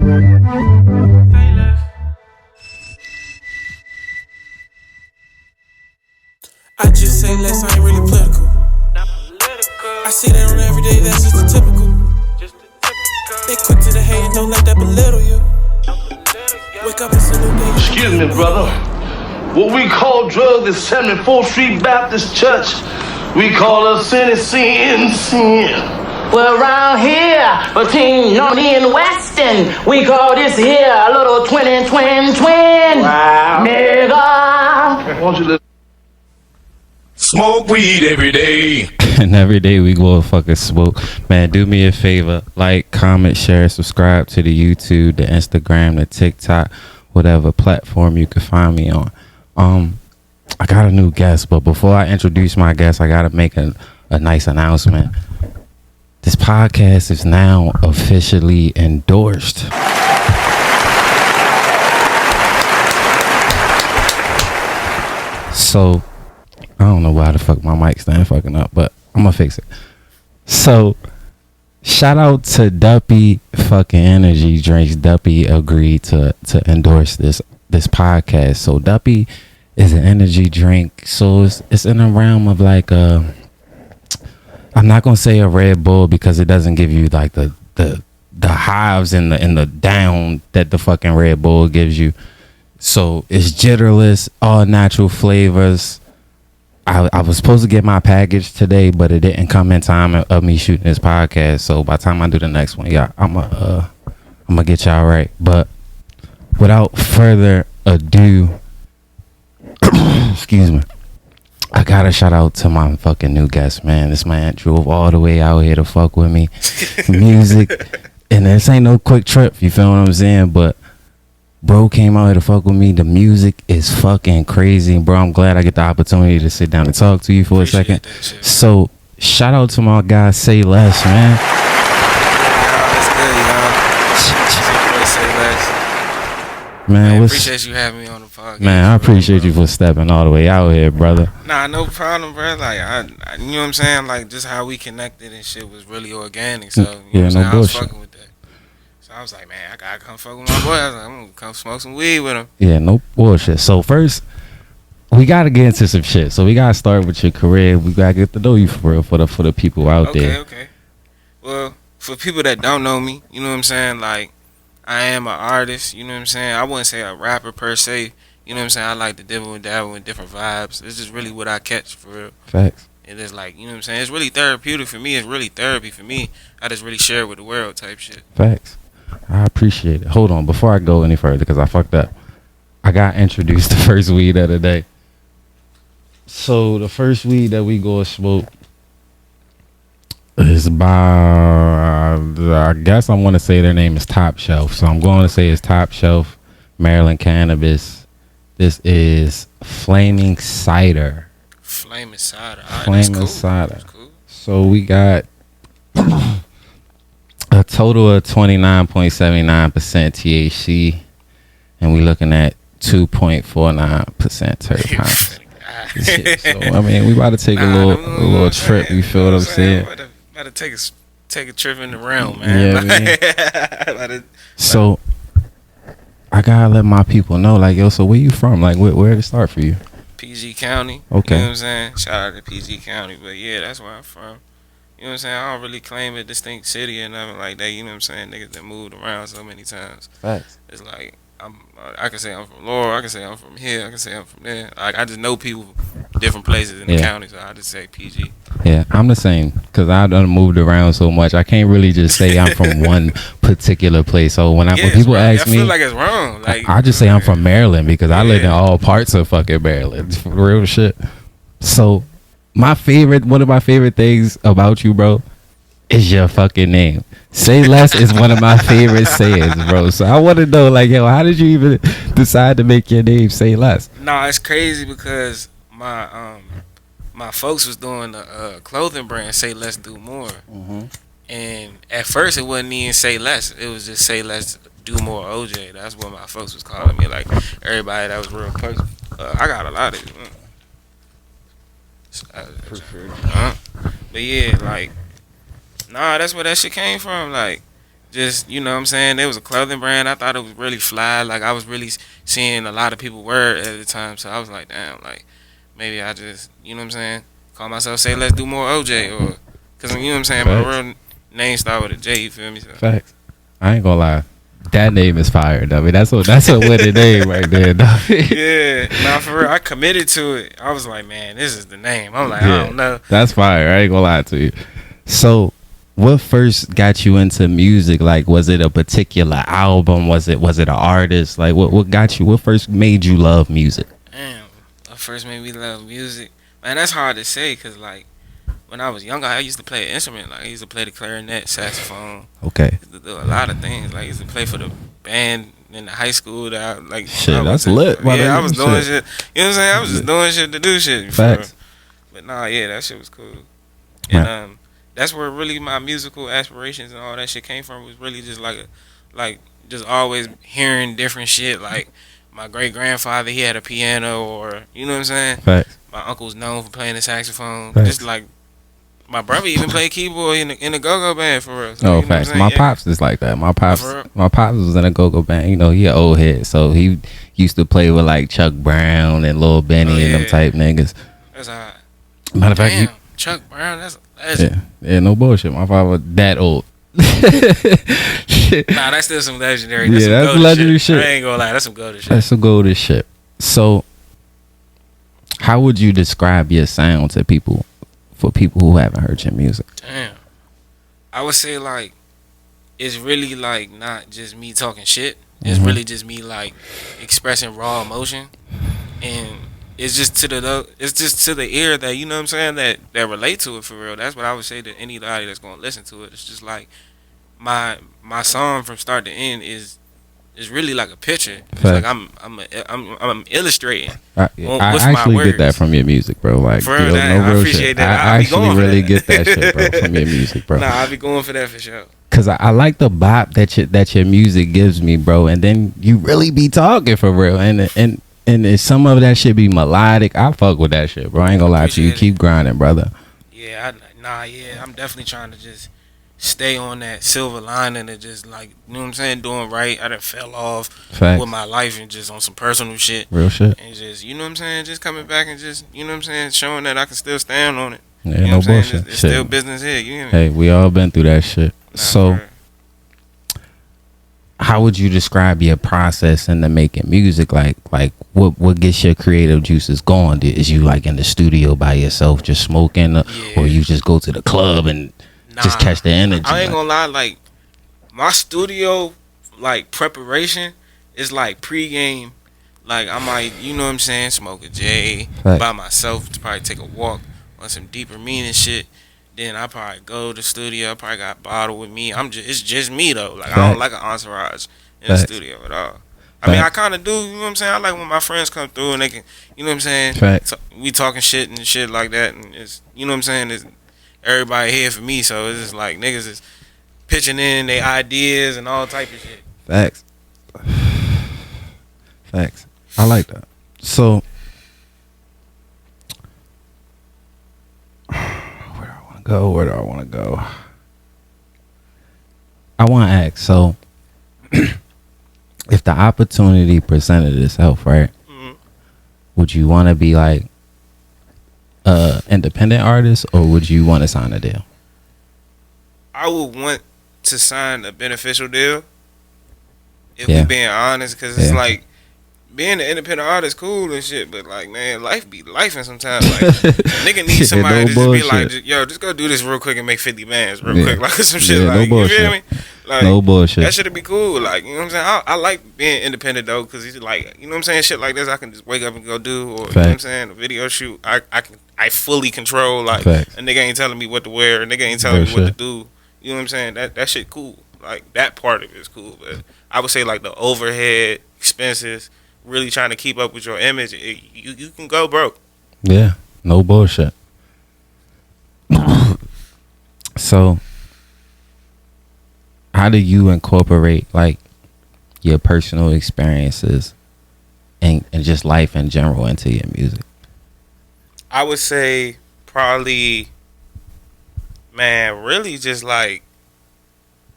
I just say less, I ain't really political. I see that on every day, that's just the typical. They quick to the hate and don't let that belittle you. Wake up, it's a new day. Excuse me, brother. What we call drugs is 74th Street Baptist Church. We call us sin. Well, around here, between Northern and Western, we call this here a little twin. Wow. Nigga. Why don't you listen? Smoke weed every day. And every day we go fucking smoke. Man, do me a favor. Like, comment, share, subscribe to the YouTube, the Instagram, the TikTok, whatever platform you can find me on. I got a new guest, but before I introduce my guest, I gotta make a nice announcement. This podcast is now officially endorsed. So I don't know why the fuck my mic stand fucking up, but I'm gonna fix it. So shout out to Duppy fucking energy drinks. Duppy agreed to endorse this podcast. So Duppy is an energy drink. So it's in the realm of like I'm not gonna say a Red Bull because it doesn't give you like the hives and the down that the fucking Red Bull gives you. So it's jitterless, all natural flavors. I was supposed to get my package today, but it didn't come in time of me shooting this podcast. So by the time I do the next one, yeah, I'm gonna get y'all right. But without further ado, excuse me, I gotta shout out to my fucking new guest, man. This man drove all the way out here to fuck with me. Music, and this ain't no quick trip. You feel what I'm saying? But bro came out here to fuck with me. The music is fucking crazy, bro. I'm glad I get the opportunity to sit down and talk to you for a second. So shout out to my guy Sayle, man. That's good, y'all. Sayle. Man, I appreciate you having me on the podcast. Man, I appreciate you for stepping all the way out here, brother. Nah, no problem, bro. Like, I you know what I'm saying? Like, just how we connected and shit was really organic. So, you know what I'm saying? I was fucking with that. I was like, man, I gotta come fuck with my boy. I was like, I'm gonna come smoke some weed with him. Yeah, no bullshit. So first, we gotta get into some shit. So we gotta start with your career. We gotta get to know you for real for the people out there. Okay. Well, for people that don't know me, you know what I'm saying? Like, I am an artist. You know what I'm saying? I wouldn't say a rapper per se. You know what I'm saying? I like to dabble with different vibes. It's just really what I catch for real. Facts. It is like, you know what I'm saying? It's really therapeutic for me. It's really therapy for me. I just really share it with the world type shit. Facts. I appreciate it. Hold on, before I go any further, because I fucked up. I got introduced to first weed of the day. So the first weed that we go smoke is by, I guess I want to say their name is Top Shelf. So I'm going to say it's Top Shelf Maryland Cannabis. This is Flaming Cider. Flaming Cider. Flaming Cider. Cool. So we got a total of 29.79% THC, and we looking at 2.49% terpenes. So I mean, we about to take a little trip. You feel what I'm saying? About to take a trip in the realm, man. Yeah, man. So I gotta let my people know, like, yo, so where you from? Like, where did it start for you? PG County. Okay. You know what I'm saying? Shout out to PG County, but yeah, that's where I'm from. You know what I'm saying? I don't really claim a distinct city or nothing like that. You know what I'm saying? Niggas that moved around so many times. Facts. It's like, I can say I'm from Laurel. I can say I'm from here. I can say I'm from there. Like, I just know people different places in the county, so I just say PG. Yeah, I'm the same because I done moved around so much. I can't really just say I'm from one particular place. So when people ask me, I feel like it's wrong. Like, I just say I'm from Maryland because I live in all parts of fucking Maryland. For real shit. So one of my favorite things about you, bro, is your fucking name. Say Less is one of my favorite sayings, bro. So I want to know, like, yo, how did you even decide to make your name Say Less? Nah, it's crazy because my folks was doing a clothing brand, Say Less Do More. Mm-hmm. And at first it wasn't even Say Less. It was just Say Less Do More OJ. That's what my folks was calling me. Like, everybody that was real person. I got a lot of it. But yeah, like, nah, that's where that shit came from. Like, just, you know what I'm saying, there was a clothing brand. I thought it was really fly. Like, I was really seeing a lot of people wear it at the time. So I was like, damn, like, maybe I just, you know what I'm saying, call myself, say, let's do more OJ. Or, because, you know what I'm saying, my real name start with a J, you feel me? So. Facts. I ain't gonna lie. That name is fire, Dubby. That's a winning name right there, Dubby. Yeah, nah, for real. I committed to it. I was like, man, this is the name. I'm like, I don't know. That's fire. I ain't gonna lie to you. So, what first got you into music? Like, was it a particular album? Was it an artist? Like, what got you? What first made you love music? Damn, what first made me love music? Man, that's hard to say, because, like, when I was younger, I used to play an instrument. Like, I used to play the clarinet, saxophone. Okay. I used to do a lot of things. Like, I used to play for the band in the high school. That I, like, shit, that's lit. Yeah, I was doing shit. You know what I'm saying? I was just doing shit to do shit. Facts. But nah, yeah, that shit was cool. And that's where really my musical aspirations and all that shit came from. Was really just like just always hearing different shit. Like, my great grandfather, he had a piano, or you know what I'm saying. Facts. My uncle's known for playing the saxophone. Facts. Just like my brother even played keyboard in the go-go band, for real. So, Oh, you know facts. My pops is like that. My pops was in a go-go band. You know, he an old head, so he used to play with like Chuck Brown and Lil Benny and them type niggas. That's hot. Matter of fact, Chuck Brown, that's a legend. Yeah, no bullshit. My father that old. Nah, that's still some legendary. That's some legendary shit. I ain't gonna lie, that's some golden shit. That's some golden shit. So, how would you describe your sound to people, for people who haven't heard your music? Damn, I would say like it's really like not just me talking shit. It's really just me like expressing raw emotion, and it's just to the ear that, you know what I'm saying, that relate to it for real. That's what I would say to anybody that's gonna listen to it. It's just like my song from start to end is really like a picture. It's like I'm illustrating. I actually get that from your music, bro. Like, for real, I appreciate that. I actually really get that shit, bro, from your music, bro. Nah, I be going for that for sure. Cause I like the bop that your music gives me, bro. And then you really be talking for real, and some of that shit be melodic. I fuck with that shit, bro. I ain't gonna lie to you. Keep grinding, brother. Yeah, I'm definitely trying to just stay on that silver lining and just, like, you know what I'm saying, doing right. I done fell off with my life and just on some personal shit. Real shit. And just, you know what I'm saying, just coming back and just, you know what I'm saying, showing that I can still stand on it. Yeah, you know no what I'm bullshit. saying? It's still business here, you hear me? Hey, we all been through that shit. So, how would you describe your process into making music? Like what gets your creative juices going? Is you like in the studio by yourself just smoking, or you just go to the club and just catch the energy? I ain't gonna lie, like, my studio, like, preparation is like pregame. Like, I might, you know what I'm saying, smoke a J by myself, to probably take a walk on some deeper meaning shit. Then I probably go to the studio. I probably got a bottle with me. It's just me though. Like, I don't like an entourage in the studio at all. I mean, I kind of do. You know what I'm saying? I like when my friends come through and they can, you know what I'm saying? We talking shit and shit like that, and it's, you know what I'm saying? It's everybody here for me, so it's just like niggas is pitching in their ideas and all type of shit. Facts. I like that. So, where do I want to go? I want to ask, so if the opportunity presented itself, right, would you want to be like independent artist, or would you want to sign a deal? I would want to sign a beneficial deal, if we being honest, because it's like, being an independent artist cool and shit, but like, man, life be lifing sometimes. Like, nigga need somebody to just be like, yo, just go do this real quick and make 50 bands real quick, like some shit. Like, you feel me? Like, no bullshit. That shit'd be cool. Like, you know what I'm saying? I like being independent though, because he's like, you know what I'm saying, shit like this I can just wake up and go do, or you know what I'm saying, a video shoot, I fully control. Like, a nigga ain't telling me what to wear, a nigga ain't telling me what to do. You know what I'm saying? That shit cool. Like, that part of it is cool. But I would say, like, the overhead expenses, really trying to keep up with your image, you can go broke. Yeah, no bullshit. So, how do you incorporate, like, your personal experiences and just life in general into your music? I would say probably, man, really just like,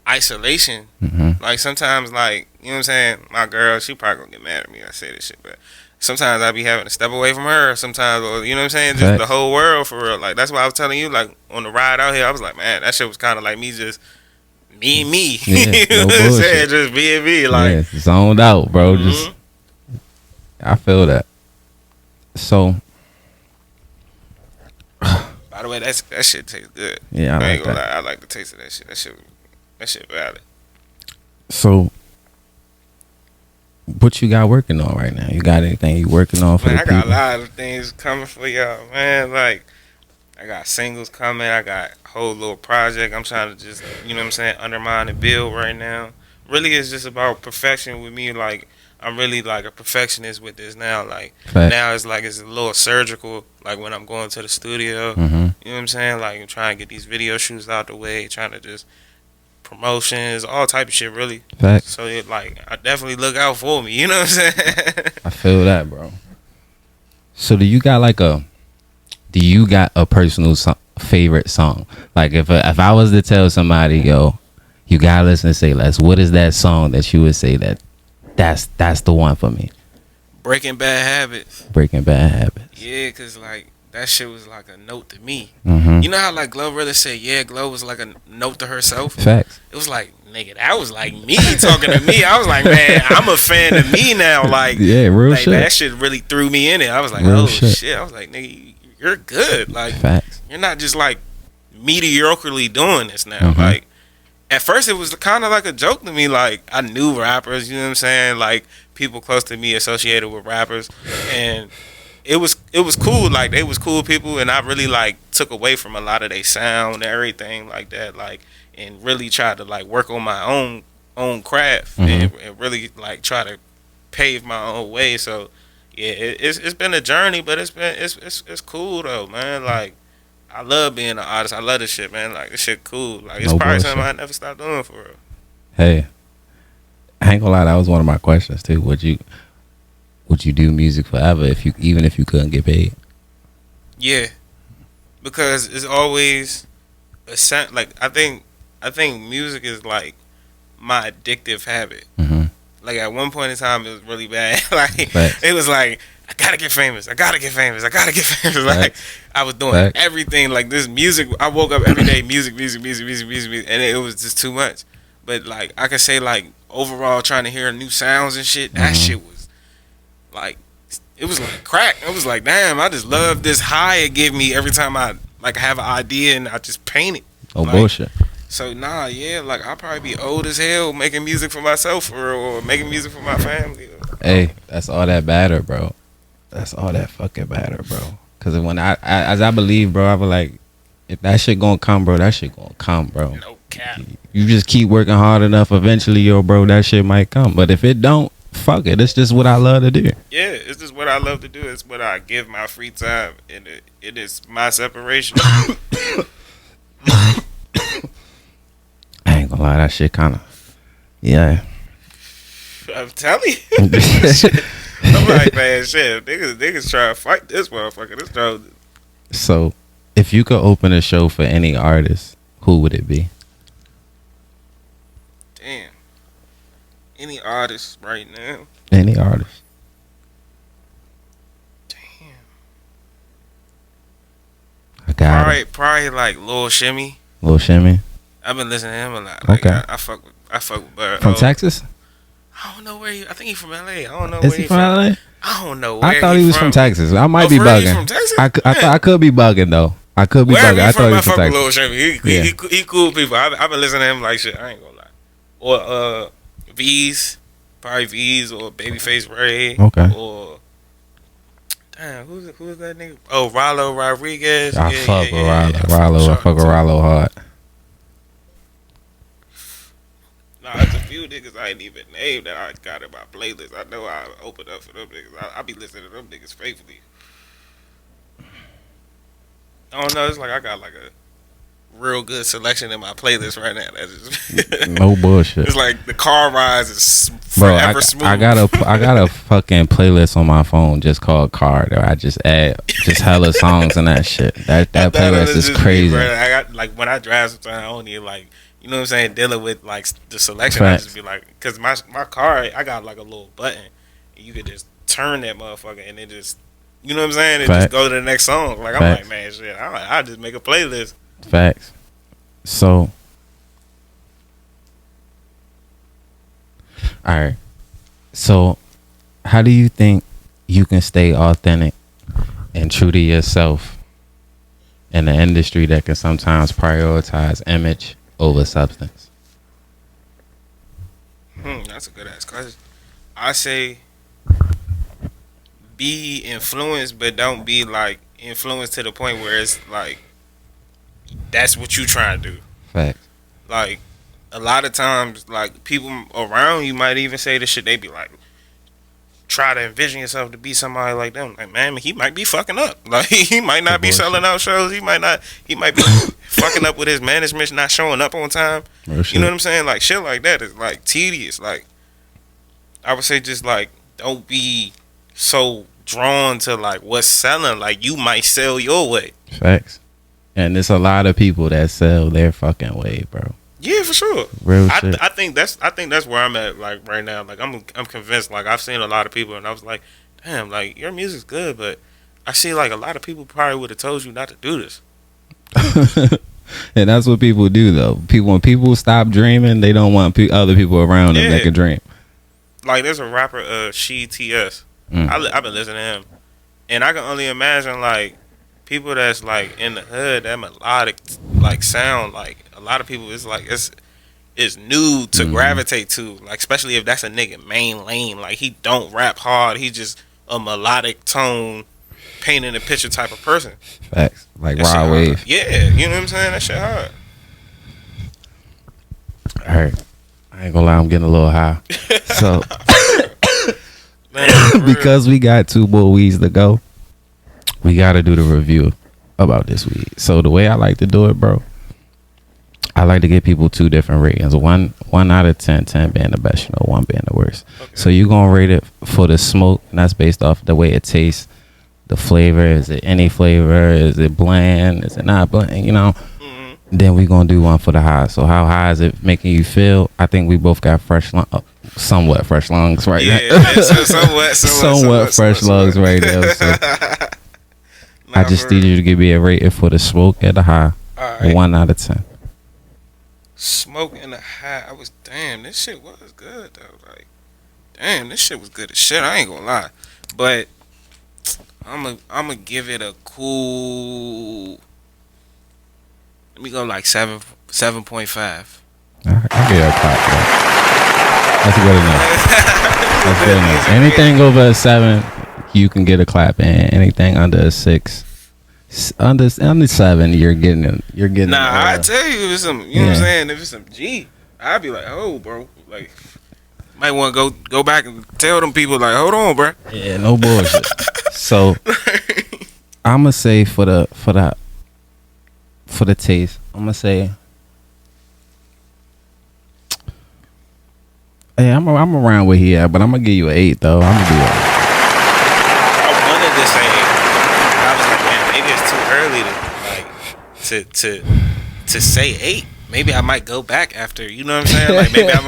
isolation. Like sometimes, like, you know what I'm saying, my girl, she probably gonna get mad at me I say this shit, but sometimes I be having to step away from her sometimes, or you know what I'm saying, just the whole world for real. Like that's why I was telling you, like on the ride out here, I was like, man, that shit was kind of like me just me and me. Yeah, you know what I'm saying, just being me, like zoned out, bro. Just I feel that. So by the way, that shit tastes good. Yeah, I ain't gonna lie, I like the taste of that shit. That shit valid. So what you got working on right now? You got anything you working on for man, the people? I got a lot of things coming for y'all, man. Like, I got singles coming. I got a whole little project. I'm trying to just, you know what I'm saying, undermine and build right now. Really, it's just about perfection with me. Like, I'm really like a perfectionist with this now. Like, now it's like it's a little surgical. Like when I'm going to the studio, you know what I'm saying. Like, I'm trying to get these video shoots out the way, trying to just promotions, all type of shit, really. Facts. So it, like, I definitely look out for me. You know what I'm saying? I feel that, bro. So do you got a personal favorite song? Like if I was to tell somebody, yo, you gotta listen to Say Less, what is that song that you would say that's the one for me? Breaking Bad Habits. Breaking Bad Habits. Yeah, cause like that shit was like a note to me. Mm-hmm. You know how like Glow really said, yeah, Glow was like a note to herself. Facts. It was like, nigga, that was like me talking to me. I was like, man, I'm a fan of me now. Like, yeah, real like, shit. That shit really threw me in it. I was like, real oh shit. I was like, nigga, you're good. Like, facts. You're not just like mediocrely doing this now. Like, at first it was kind of like a joke to me. Like, I knew rappers, you know what I'm saying? Like, people close to me associated with rappers, and it was cool. Like, they was cool people, and I really like took away from a lot of their sound and everything like that. Like, and really tried to like work on my own craft and really like try to pave my own way. So yeah, it's been a journey, but it's cool though, man. Like, I love being an artist. I love this shit, man. Like, this shit cool. Like, it's probably something I never stop doing for real. Hey, I ain't gonna lie, that was one of my questions too. Would you do music forever even if you couldn't get paid? Yeah, because it's always like I think music is like my addictive habit. Like at one point in time, it was really bad. Like it was like, I gotta get famous. Like I was doing everything like this music. I woke up every day, music, and it was just too much. But like I could say like overall, trying to hear new sounds and shit, that shit was like, it was like crack. It was like, damn, I just love this high it give me every time I like have an idea and I just paint it. Oh, like, bullshit. So like I'll probably be old as hell making music for myself or making music for my family. Hey, that's all that matter, bro. That's all that fucking matter, bro. Cause when I believe, bro, I be like, if that shit gonna come, bro, that shit gonna come, bro. No cap. You just keep working hard enough, eventually, yo, bro, that shit might come. But if it don't, fuck it. It's just what I love to do. Yeah, it's just what I love to do. It's what I give my free time, and it is my separation. I ain't gonna lie, that shit kind of, yeah. I'm telling you. Shit. I'm like, man, shit, niggas try to fight this motherfucker. This dog. So, if you could open a show for any artist, who would it be? Damn. Any artist right now? Any artist. Damn. I got it. Probably like Lil Shimmy. Lil Shimmy. I've been listening to him a lot. Like, okay. I fuck with from Texas? I don't know where I think he's from LA. I don't know Is where he from LA? I don't know where I thought he was from Texas. I might be bugging. From Texas? I could be bugging though. I could be bugging. I thought he was from Texas. Lil Shimmy. He cool people. I've been listening to him like shit. I ain't gonna lie. Or V's, probably V's or Babyface Ray. Okay. Or damn, who's that nigga? Oh, Rollo Rodriguez. I fuck with Rollo. I fuck with Rollo hard. Nah, there's a few niggas I ain't even named that I got in my playlist. I know I open up for them niggas. I be listening to them niggas faithfully. I don't know. It's like I got like a real good selection in my playlist right now. That's just no bullshit. It's like the car rides is forever smooth. I got a fucking playlist on my phone just called Car. That I just add just hella songs and that shit. That playlist is crazy. I got like when I drive sometimes I don't need like. You you know what I'm saying, dealing with like the selection. Facts. I just be like, because my car, I got like a little button, and you could just turn that motherfucker, and it just, you know what I'm saying, it just go to the next song. Like I'm like, man, shit, I just make a playlist. Facts. So, all right. So, how do you think you can stay authentic and true to yourself in an industry that can sometimes prioritize image over substance? That's a good ass question. I say be influenced, but don't be like influenced to the point where it's like that's what you trying to do. Facts. Like a lot of times, like people around you might even say the shit. They be like, try to envision yourself to be somebody like them. Like, man, he might be fucking up. Like he might not be selling out shows. He might be fucking up with his management, not showing up on time. You know what I'm saying? Like shit like that is like tedious. Like I would say, just like don't be so drawn to like what's selling. Like you might sell your way. Facts. And there's a lot of people that sell their fucking way, bro. Yeah, for sure. Real shit. I think that's where I'm at like right now. Like I'm convinced. Like I've seen a lot of people, and I was like, damn, like your music's good, but I see like a lot of people probably would have told you not to do this. And that's what people do, though. When people stop dreaming, they don't want other people around them that can dream. Like there's a rapper, She TS. I've been listening to him, and I can only imagine like people that's like in the hood, that melodic like sound, like a lot of people, it's like it's new to gravitate to, like especially if that's a nigga main lane, like he don't rap hard, he just a melodic tone painting a picture type of person. Facts. Like raw wave. Yeah, you know what I'm saying? That shit hard. Alright, I ain't gonna lie, I'm getting a little high. So man, because we got 2 more weeds to go, we gotta do the review about this weed. So the way I like to do it, bro, I like to give people 2 different ratings. One out of 10, 10 being the best, 1 being the worst. Okay. So you're gonna rate it for the smoke, and that's based off the way it tastes, the flavor. Is it any flavor? Is it bland? Is it not bland? Then we're gonna do one for the high. So how high is it making you feel? I think we both got somewhat fresh lungs right now. Yeah, somewhat fresh lungs right now. So I just need you to give me a rating for the smoke and the high. All right. 1 out of 10. Smoke and the high. Damn, this shit was good though. Like, damn, this shit was good as shit. I ain't gonna lie, but I'm gonna give it a cool. Let me go like 7.5. I'll give you a clap for that. That's good enough. That's good enough. Anything over a 7, you can get a clap, and anything under a 6, under 7, you're getting. Nah, I tell you, if it's some, you know what I'm saying. If it's some G, I'd be like, oh, bro, like, might want to go back and tell them people like, hold on, bro. Yeah, no bullshit. So I'm gonna say for the taste, I'm gonna say, hey, I'm around where he at, but I'm gonna give you an 8 though. I'm gonna do it. I wanted to say 8. I was like, man, maybe it's too early to say 8. Maybe I might go back after, you know what I'm saying? Like maybe I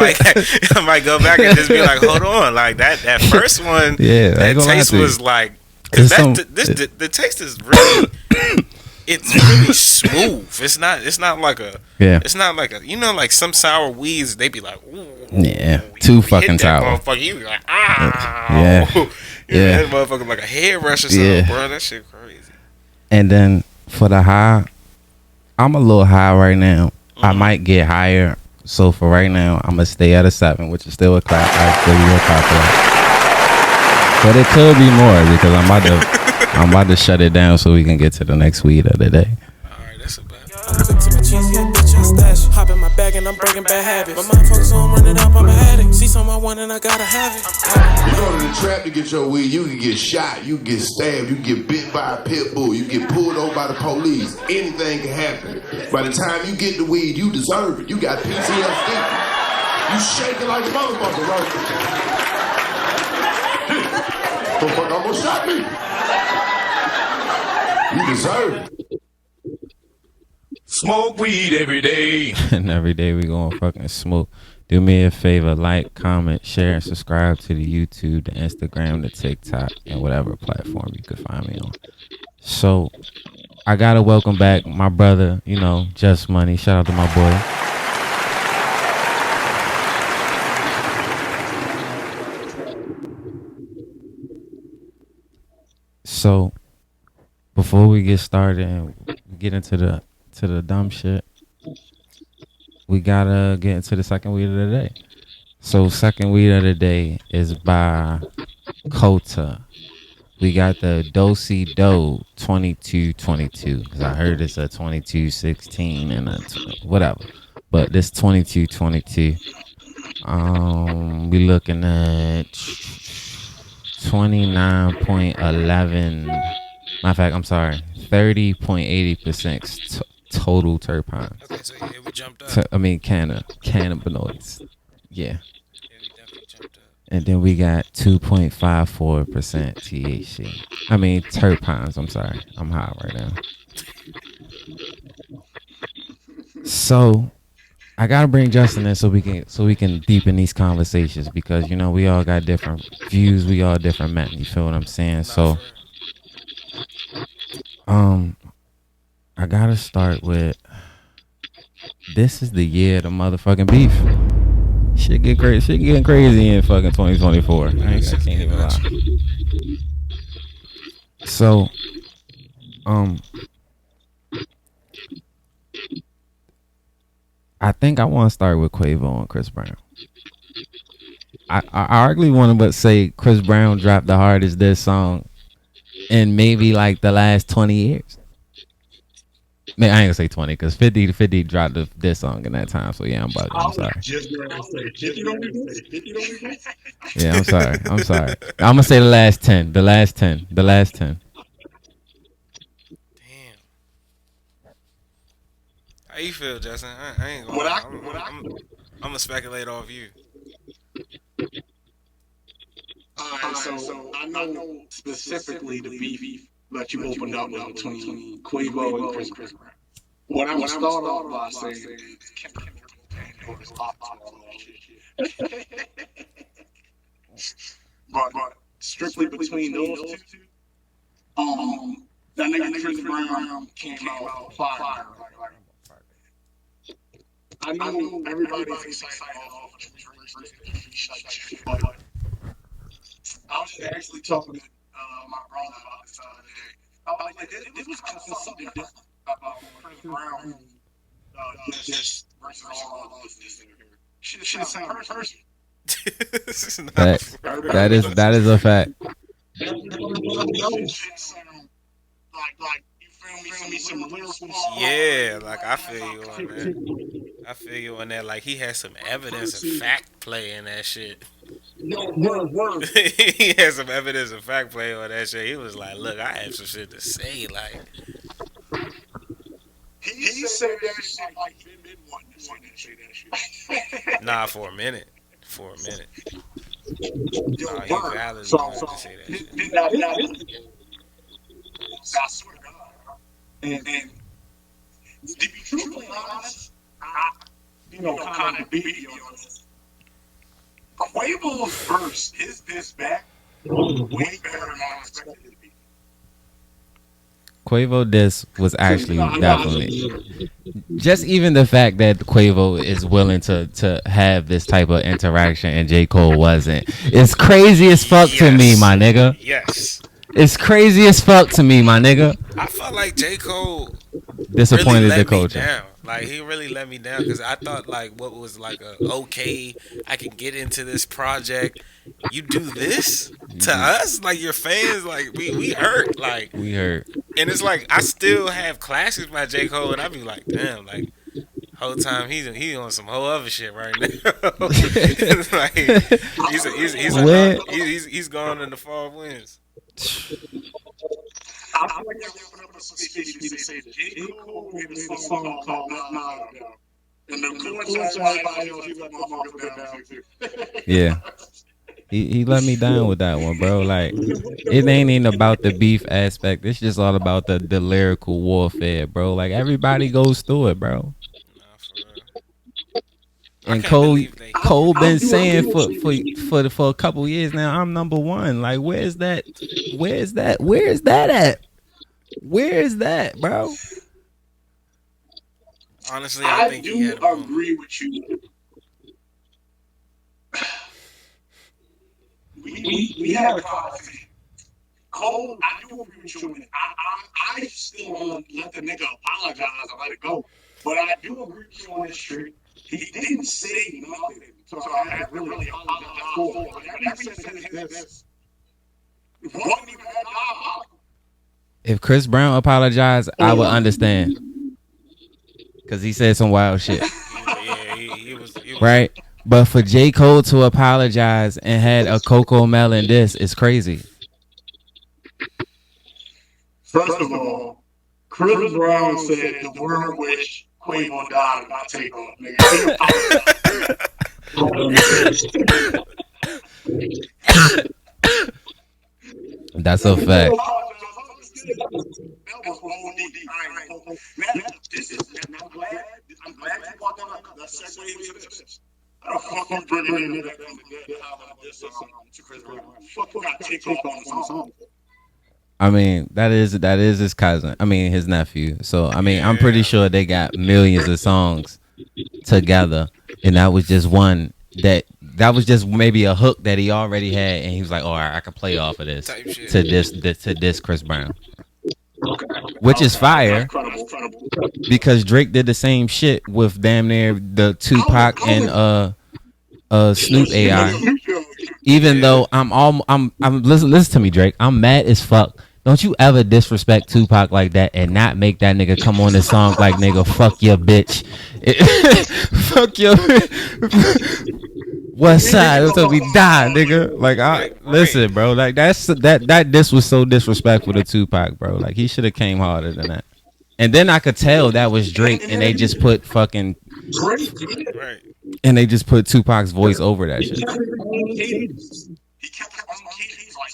might go back and just be like, hold on, like that first one, that taste was like, because the taste is really. It's really smooth. It's not like a. Yeah. It's not like a. You know, like some sour weeds, they be like, ooh. Yeah. Too fucking sour. Motherfucker, you be like, ah. Yeah. Yeah. That motherfucker like a head rush or something, bro. That shit crazy. And then for the high, I'm a little high right now. I might get higher. So for right now, I'm gonna stay at a 7, which is still a clap. I still be a clap for that. But it could be more because I'm about to shut it down so we can get to the next weed of the day. Alright, that's a bad. Cook to my cheesy, a bitch, I stash. Hop in my bag and I'm breaking bad habits. But my focus on running up, I'm an addict. See something I want and I gotta have it. You go to the trap to get your weed, you can get shot, you can get stabbed, you can get bit by a pit bull, you get pulled over by the police. Anything can happen. By the time you get the weed, you deserve it. You got PTSD. You shaking like a motherfucker, right? Motherfucker almost shot me. You deserve it. Smoke weed every day. And every day we gonna fucking smoke. Do me a favor, like, comment, share, and subscribe to the YouTube, the Instagram, the TikTok, and whatever platform you could find me on. So I gotta welcome back my brother, Just Money. Shout out to my boy. So before we get started and get into the dumb shit, we gotta get into the second weed of the day. So second weed of the day is by Kota. We got the Dosey Do 2222. Cause I heard it's a 2216 and a whatever, but this 2222. We looking at 29.11. Matter of fact, I'm sorry, 30.80% total terpenes. Okay, so yeah, we jumped up. Cannabinoids. Yeah. Yeah, we definitely jumped up. And then we got 2.54% THC. Terpenes. I'm sorry. I'm high right now. So I gotta bring Justin in so we can deepen these conversations because we all got different views, we all different men. You feel what I'm saying? So I gotta start with this is the year of the motherfucking beef. Shit get crazy. Shit getting crazy in fucking 2024. I can't even lie. So, I think I want to start with Quavo and Chris Brown. I arguably want to say Chris Brown dropped the hardest diss song in maybe like the last 20 years. Man, I ain't gonna say 20 because 50 dropped this song in that time. So yeah, I'm sorry. Yeah, I'm sorry. I'm gonna say the last 10. Damn. How you feel, Justin? I ain't gonna lie. I'm gonna speculate off you. Alright, so I know specifically the beef that you opened up with between Quavo and Chris Brown. What I'm gonna start off by saying is Pandora's box and all that shit. But strictly between those two, that nigga Chris Brown came out fire. I know everybody's excited off of the but I was actually talking to my brother about this other day. I was like, this was kind of something different about Chris Brown just versus all of this. Shit sound personal. That is a fact. Shit sound like you feel me? Some lyrical. Yeah, like I feel you on that. Like he has some evidence of fact play in that shit. Word. He had some evidence of fact play on that shit. He was like, "Look, I have some shit to say." Like he said that shit like he been wanting to say that shit. Nah, for a minute. Nah, he validly wanted to say that shit. I swear to God. And to be truthfully honest, I kind of beat you on this. Quavo's verse, his diss back, way better than I expected it to be. Quavo diss was actually definitely just even the fact that Quavo is willing to have this type of interaction and J. Cole wasn't. It's crazy as fuck to me, my nigga. Yes. It's crazy as fuck to me, my nigga. I felt like J. Cole disappointed really the culture. Down. Like he really let me down because I thought like what was like okay, I can get into this project. You do this to us, like your fans, like we hurt, like we hurt. And it's like I still have classics by J. Cole, and I be like, damn, like whole time he's on some whole other shit right now. Like he's gone in the fall winds. I like that open up some space for me to say that. J. Cole made a song called Nah. And the chords everybody else you let the motherfucker down too. Yeah. He let me down with that one, bro. Like, it ain't even about the beef aspect. It's just all about the lyrical warfare, bro. Like, everybody goes through it, bro. Nah, for real. And can't believe they. Cole been saying for a couple years now, I'm number one. Like, where's that at? Where is that, bro? Honestly, I think do agree with you. We had a conversation. Cole, I do agree with you. I still want to let the nigga apologize and let it go. But I do agree with you on this street. He didn't say nothing, so I had to really apologize for it. But everything said this. It wasn't even that loud. If Chris Brown apologized, I would understand. Because he said some wild shit. Yeah, he was. Right? But for J. Cole to apologize and had a Coco Melon diss is crazy. First of all, Chris Brown said the word which Quavo died and I take off, nigga. That's a fact. I'm glad you brought that up because that's segue into this. How the fuck you bringing in that to Chris Brown? Fuck what I take off on the song. I mean, that is his cousin. I mean, his nephew. So, I mean, I'm pretty sure they got millions of songs together. And that was just one that was just maybe a hook that he already had. And he was like, all right, I can play off of this to this Chris Brown. Which is fire. Because Drake did the same shit with damn near the Tupac and Snoop AI. Even though I'm listen to me, Drake. I'm mad as fuck. Don't you ever disrespect Tupac like that and not make that nigga come on this song like, nigga, fuck your bitch. Fuck your what side until we die, nigga. Like, listen, bro. Like, that diss was so disrespectful to Tupac, bro. Like, he should have came harder than that. And then I could tell that was Drake, and they just put fucking and they just put Tupac's voice over that shit. He kept his own cadence.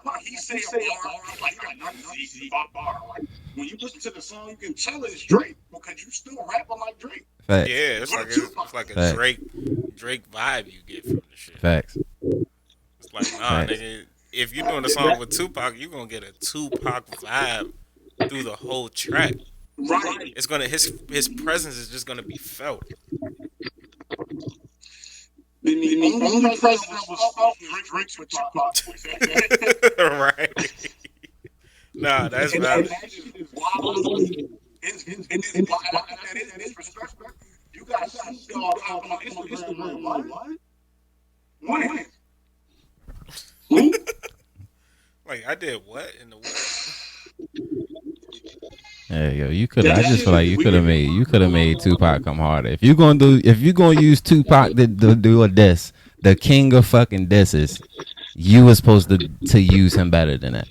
Like, he say a bar, like, you got nothing easy bar. Like, when you listen to the song, you can tell it's Drake because you still rapping like Drake. Facts. Yeah, it's like a Drake vibe you get from the shit. Facts. It's like, nah, nigga, if you're doing a song with Tupac, you're gonna get a Tupac vibe through the whole track. Right. It's gonna his presence is just gonna be felt. The only presence that was felt Drake's with Tupac. Right. Nah, that's valid. You got Snoop Dogg out on Instagram. What? When? Like, I did what in the what? Yeah, yo, you could. I just feel like you could have made Tupac come harder. If you gonna use Tupac to do a diss, the king of fucking disses, you was supposed to use him better than that.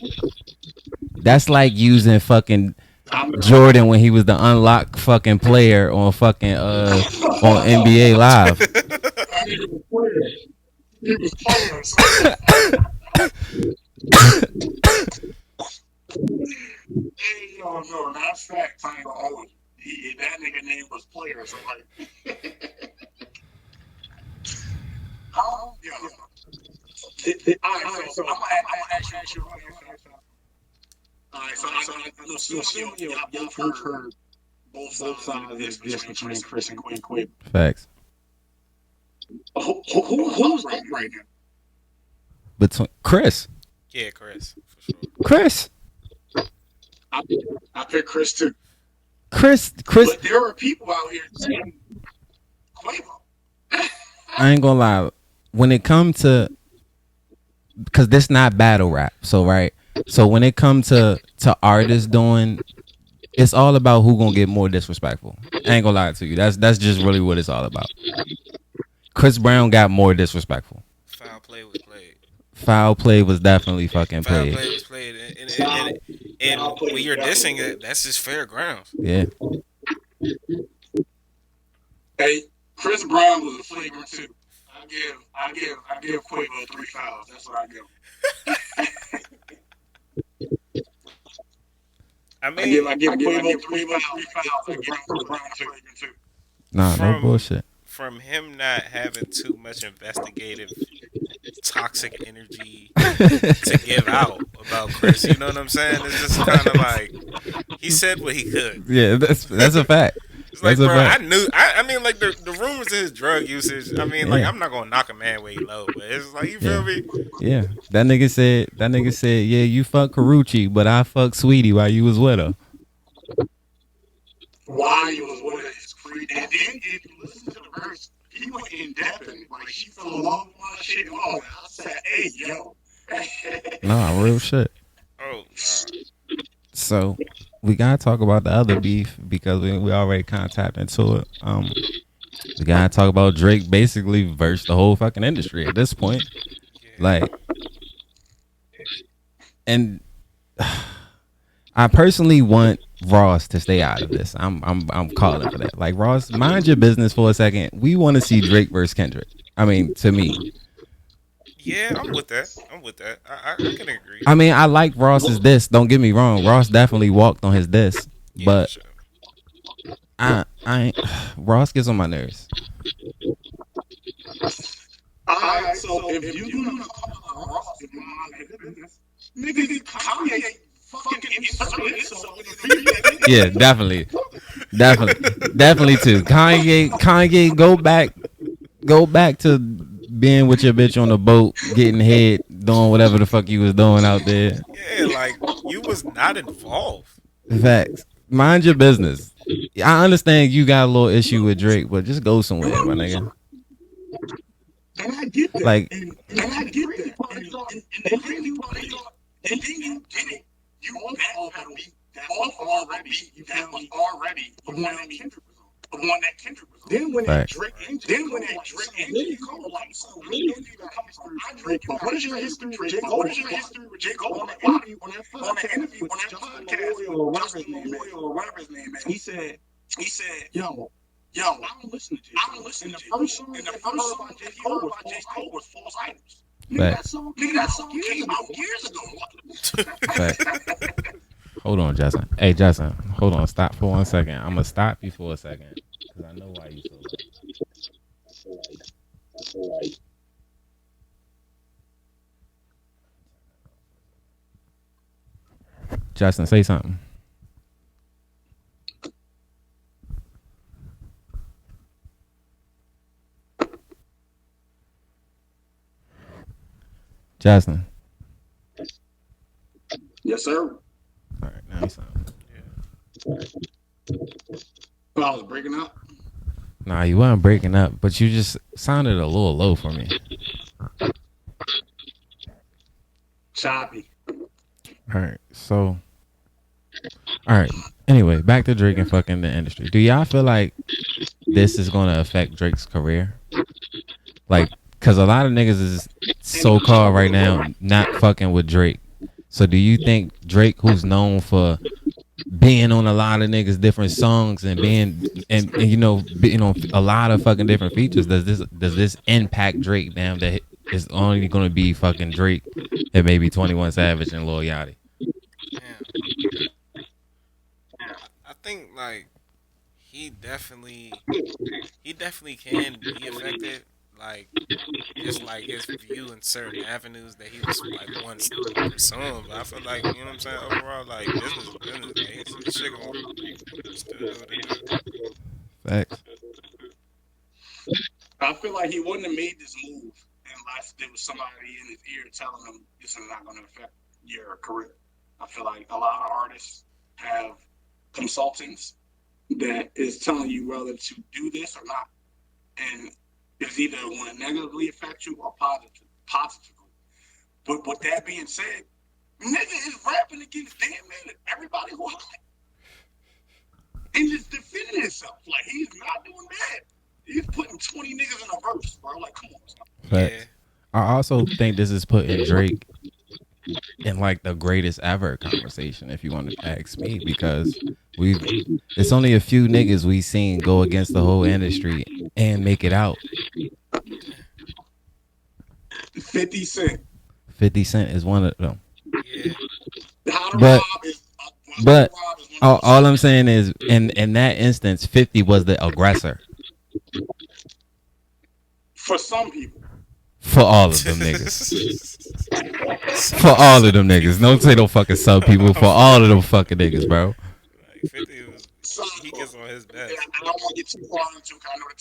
That's like using fucking Jordan when he was the unlocked fucking player on fucking on NBA Live. No, that's fact. That nigga name was Player. So like, so I'm gonna ask you. All right, so y'all heard both sides of this between Chris and Quavo. Facts. Who's right now? Between Chris. Yeah, Chris. For sure. Chris. I pick Chris too. Chris. But there are people out here saying Quavo. I ain't gonna lie. When it comes to, because this not battle rap, so right. So when it comes to artists doing, it's all about who gonna get more disrespectful. I ain't gonna lie to you. That's just really what it's all about. Chris Brown got more disrespectful. Foul play was played. Foul play was definitely fucking played. Foul play was played, and when you're dissing it, that's just fair grounds. Yeah. Hey, Chris Brown was a flagrant too. I give Quavo 3 fouls. That's what I give. I mean, I give Quavo 3 fouls. I give Brown too. Nah, no bullshit. From him not having too much investigative, toxic energy to give out about Chris, you know what I'm saying? It's just kind of like he said what he could. Yeah, that's a fact. It's like, bro, I mean, like the rumors of his drug usage. I mean, like I'm not gonna knock a man where he low, but it's like you feel me? Yeah, that nigga said, yeah, you fuck Karuchi, but I fuck Sweetie while you was with her. Why you was with her is crazy. And then if you listen to the verse, he went in depth and like she fell in love with my shit. Oh, I said, hey, yo. Nah, real shit. Oh. So we gotta talk about the other beef because we already kind of tapped into it. We gotta talk about Drake basically versed the whole fucking industry at this point. Like, and I personally want Ross to stay out of this. I'm calling for that. Like, Ross, mind your business for a second. We want to see Drake versus Kendrick. I mean, to me. Yeah, I'm with that. I can agree. I mean, I like Ross's diss. Don't get me wrong. Ross definitely walked on his diss, but sure. I ain't. Ross gets on my nerves. Alright, so if you gonna call Ross, nigga, Kanye fucking inserted himself in the video. Yeah, definitely too. Kanye, go back to being with your bitch on the boat, getting head, doing whatever the fuck you was doing out there. Yeah, like you was not involved. Facts. Mind your business. I understand you got a little issue with Drake, but just go somewhere, my nigga. And I get that. Like, and I get that. And then you get it. You that had a beat that already the one that Kendrick was on. The one that Kendrick was on. Then when that Drake engine come like so really don't even come from Drake. But what is your history with J. Cole? On that interview on that podcast or whatever his name is. He said, yo, I don't listen to J. Cole. And the first song J. Cole was False Idols. Nigga, that song came out years ago. Hold on, Justin. Hey, Justin, hold on. Stop for 1 second. I'm gonna stop you for a second because I know why you so late. Justin, say something. Justin. Yes, sir. All right, now you sound. Well, I was breaking up. Nah, you weren't breaking up, but you just sounded a little low for me. Choppy. All right, so. All right. Anyway, back to Drake and fucking the industry. Do y'all feel like this is going to affect Drake's career? Like, because a lot of niggas is so-called right now not fucking with Drake. So do you think Drake, who's known for being on a lot of niggas different songs and being and you know a lot of fucking different features, does this impact Drake now that it's only going to be fucking Drake and maybe 21 Savage and Lil Yachty? I think like he definitely can be affected. Like just like his view in certain avenues that he was like once pursuing, but I feel like, you know what I'm saying, overall, like business, like this shit gonna still do what it do. Facts. I feel like he wouldn't have made this move unless there was somebody in his ear telling him this is not going to affect your career. I feel like a lot of artists have consultants that is telling you whether to do this or not, and it's either going to negatively affect you or positively. But with that being said, nigga is rapping against damn near everybody who hot and just defending himself. Like, he's not doing that. He's putting 20 niggas in a verse, bro. Like, come on. Facts. Yeah. I also think this is putting Drake in like the greatest ever conversation, if you want to ask me, because it's only a few niggas we seen go against the whole industry and make it out. 50 Cent. 50 Cent is one of them. Yeah. How to But Rob is but Rob is one of all those I'm saying is in that instance, 50 was the aggressor for some people. for all of them niggas. For all of them niggas. Don't say no fucking sub people. For all of them fucking niggas, bro. Like 50 was, he gets on his best. Yeah, I don't want to get too far into it because I know the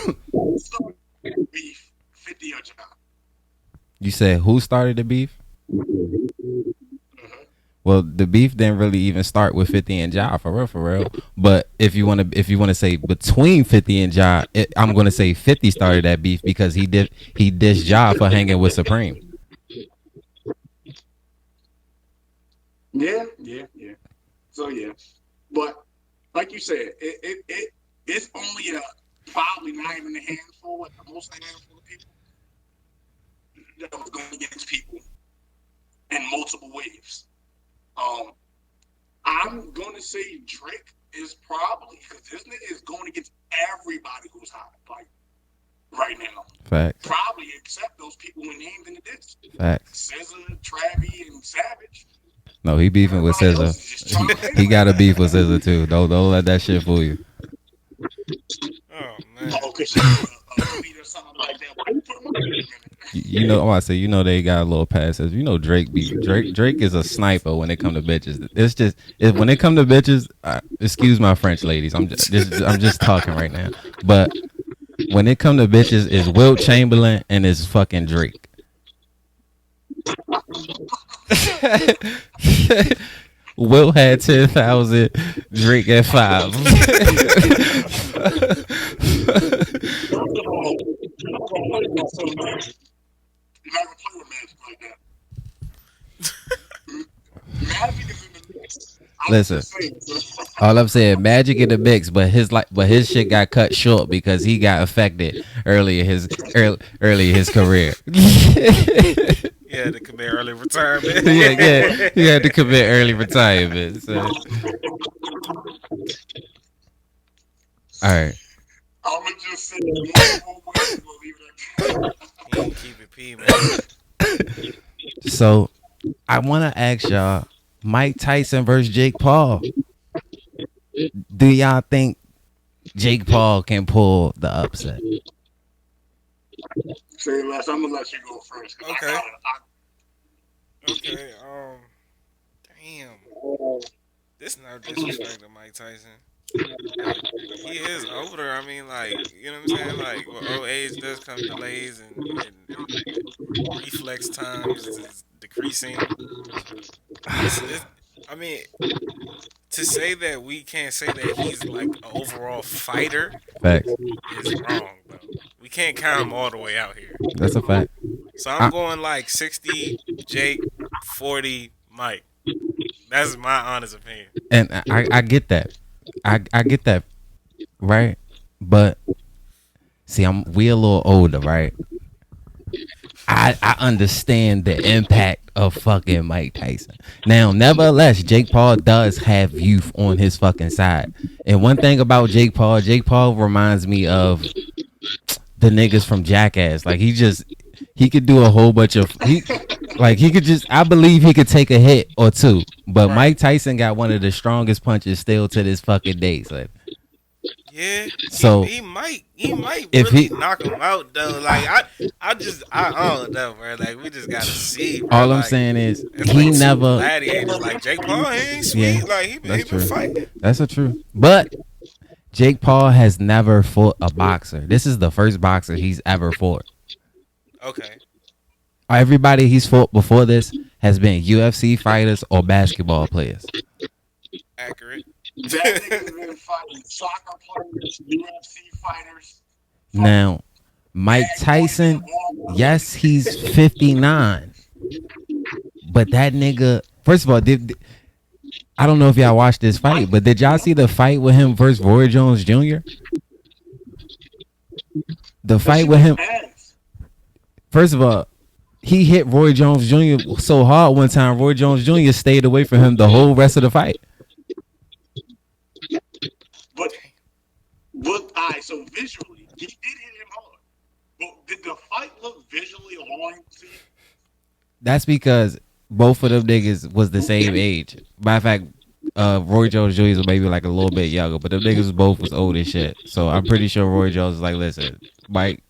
topic. Who started the beef, 50 or John? You said who started the beef? Well, the beef didn't really even start with 50 and Ja, for real. But if you want to say between 50 and Ja, I'm gonna say 50 started that beef because he dissed Ja for hanging with Supreme. Yeah. So yeah, but like you said, it's only probably not even a handful, at the most a handful of people that was going against people in multiple waves. I'm gonna say Drake is probably because this nigga is going against everybody who's hot, like right now. Facts. Probably except those people who named in the diss. Facts. SZA, Travi, and Savage. No, he beefing with SZA. He got a beef with SZA too. Don't let that shit fool you. Oh man. Oh, cause she tweet or something like that. Why you put him on there? You know, I say, you know, they got a little passes. You know, Drake is a sniper when it come to bitches. It's just when it come to bitches. Excuse my French, ladies. I'm just talking right now. But when it come to bitches, it's Wilt Chamberlain and it's fucking Drake. Wilt had 10,000. Drake at 5. You're not gonna play with Magic like that. Magic is in the mix. Listen, all I'm saying, Magic in the mix, but his shit got cut short because he got affected early in his career. He had to commit early retirement. yeah, he had to commit early retirement. So. All right. I'm gonna just say one more way. We'll leave it at that. Keep it P, man. So, I want to ask y'all, Mike Tyson versus Jake Paul. Do y'all think Jake Paul can pull the upset? Say less. I'm gonna let you go first. Okay. Okay. Damn. This no disrespect to Mike Tyson. He is older. I mean, like, you know what I'm saying? Like, with old age does come delays and reflex times is decreasing. I mean, to say that we can't say that he's like an overall fighter Facts. is wrong, bro. We can't count him all the way out here. That's a fact. So I'm going like 60 Jake, 40 Mike. That's my honest opinion. And I get that. I get that, right? But see, we a little older, right? I understand the impact of fucking Mike Tyson. Now, nevertheless, Jake Paul does have youth on his fucking side. And one thing about Jake Paul reminds me of the niggas from Jackass. Like he could do a whole bunch of I believe he could take a hit or two. But Mike Tyson got one of the strongest punches still to this fucking day. So. Yeah, so he might if really knock him out though. Like I don't know, bro. Like we just gotta see. Bro. All I'm like, saying is he like never. Gladiators like Jake Paul, he ain't sweet. Yeah, like he been fighting. That's the truth. But Jake Paul has never fought a boxer. This is the first boxer he's ever fought. Okay. Everybody he's fought before this has been UFC fighters or basketball players. Accurate. That nigga's been fighting soccer players, UFC fighters. Now, Mike Tyson, yes, he's 59. But that nigga, first of all, I don't know if y'all watched this fight, but did y'all see the fight with him versus Roy Jones Jr.? The fight with him. First of all, he hit Roy Jones Jr. so hard one time, Roy Jones Jr. stayed away from him the whole rest of the fight. But all right, so visually, he did hit him hard. did the fight look visually alluring to you? That's because both of them niggas was the same age. Matter of fact, Roy Jones Jr. was maybe like a little bit younger, but them niggas both was old as shit. So I'm pretty sure Roy Jones was like, listen, Mike,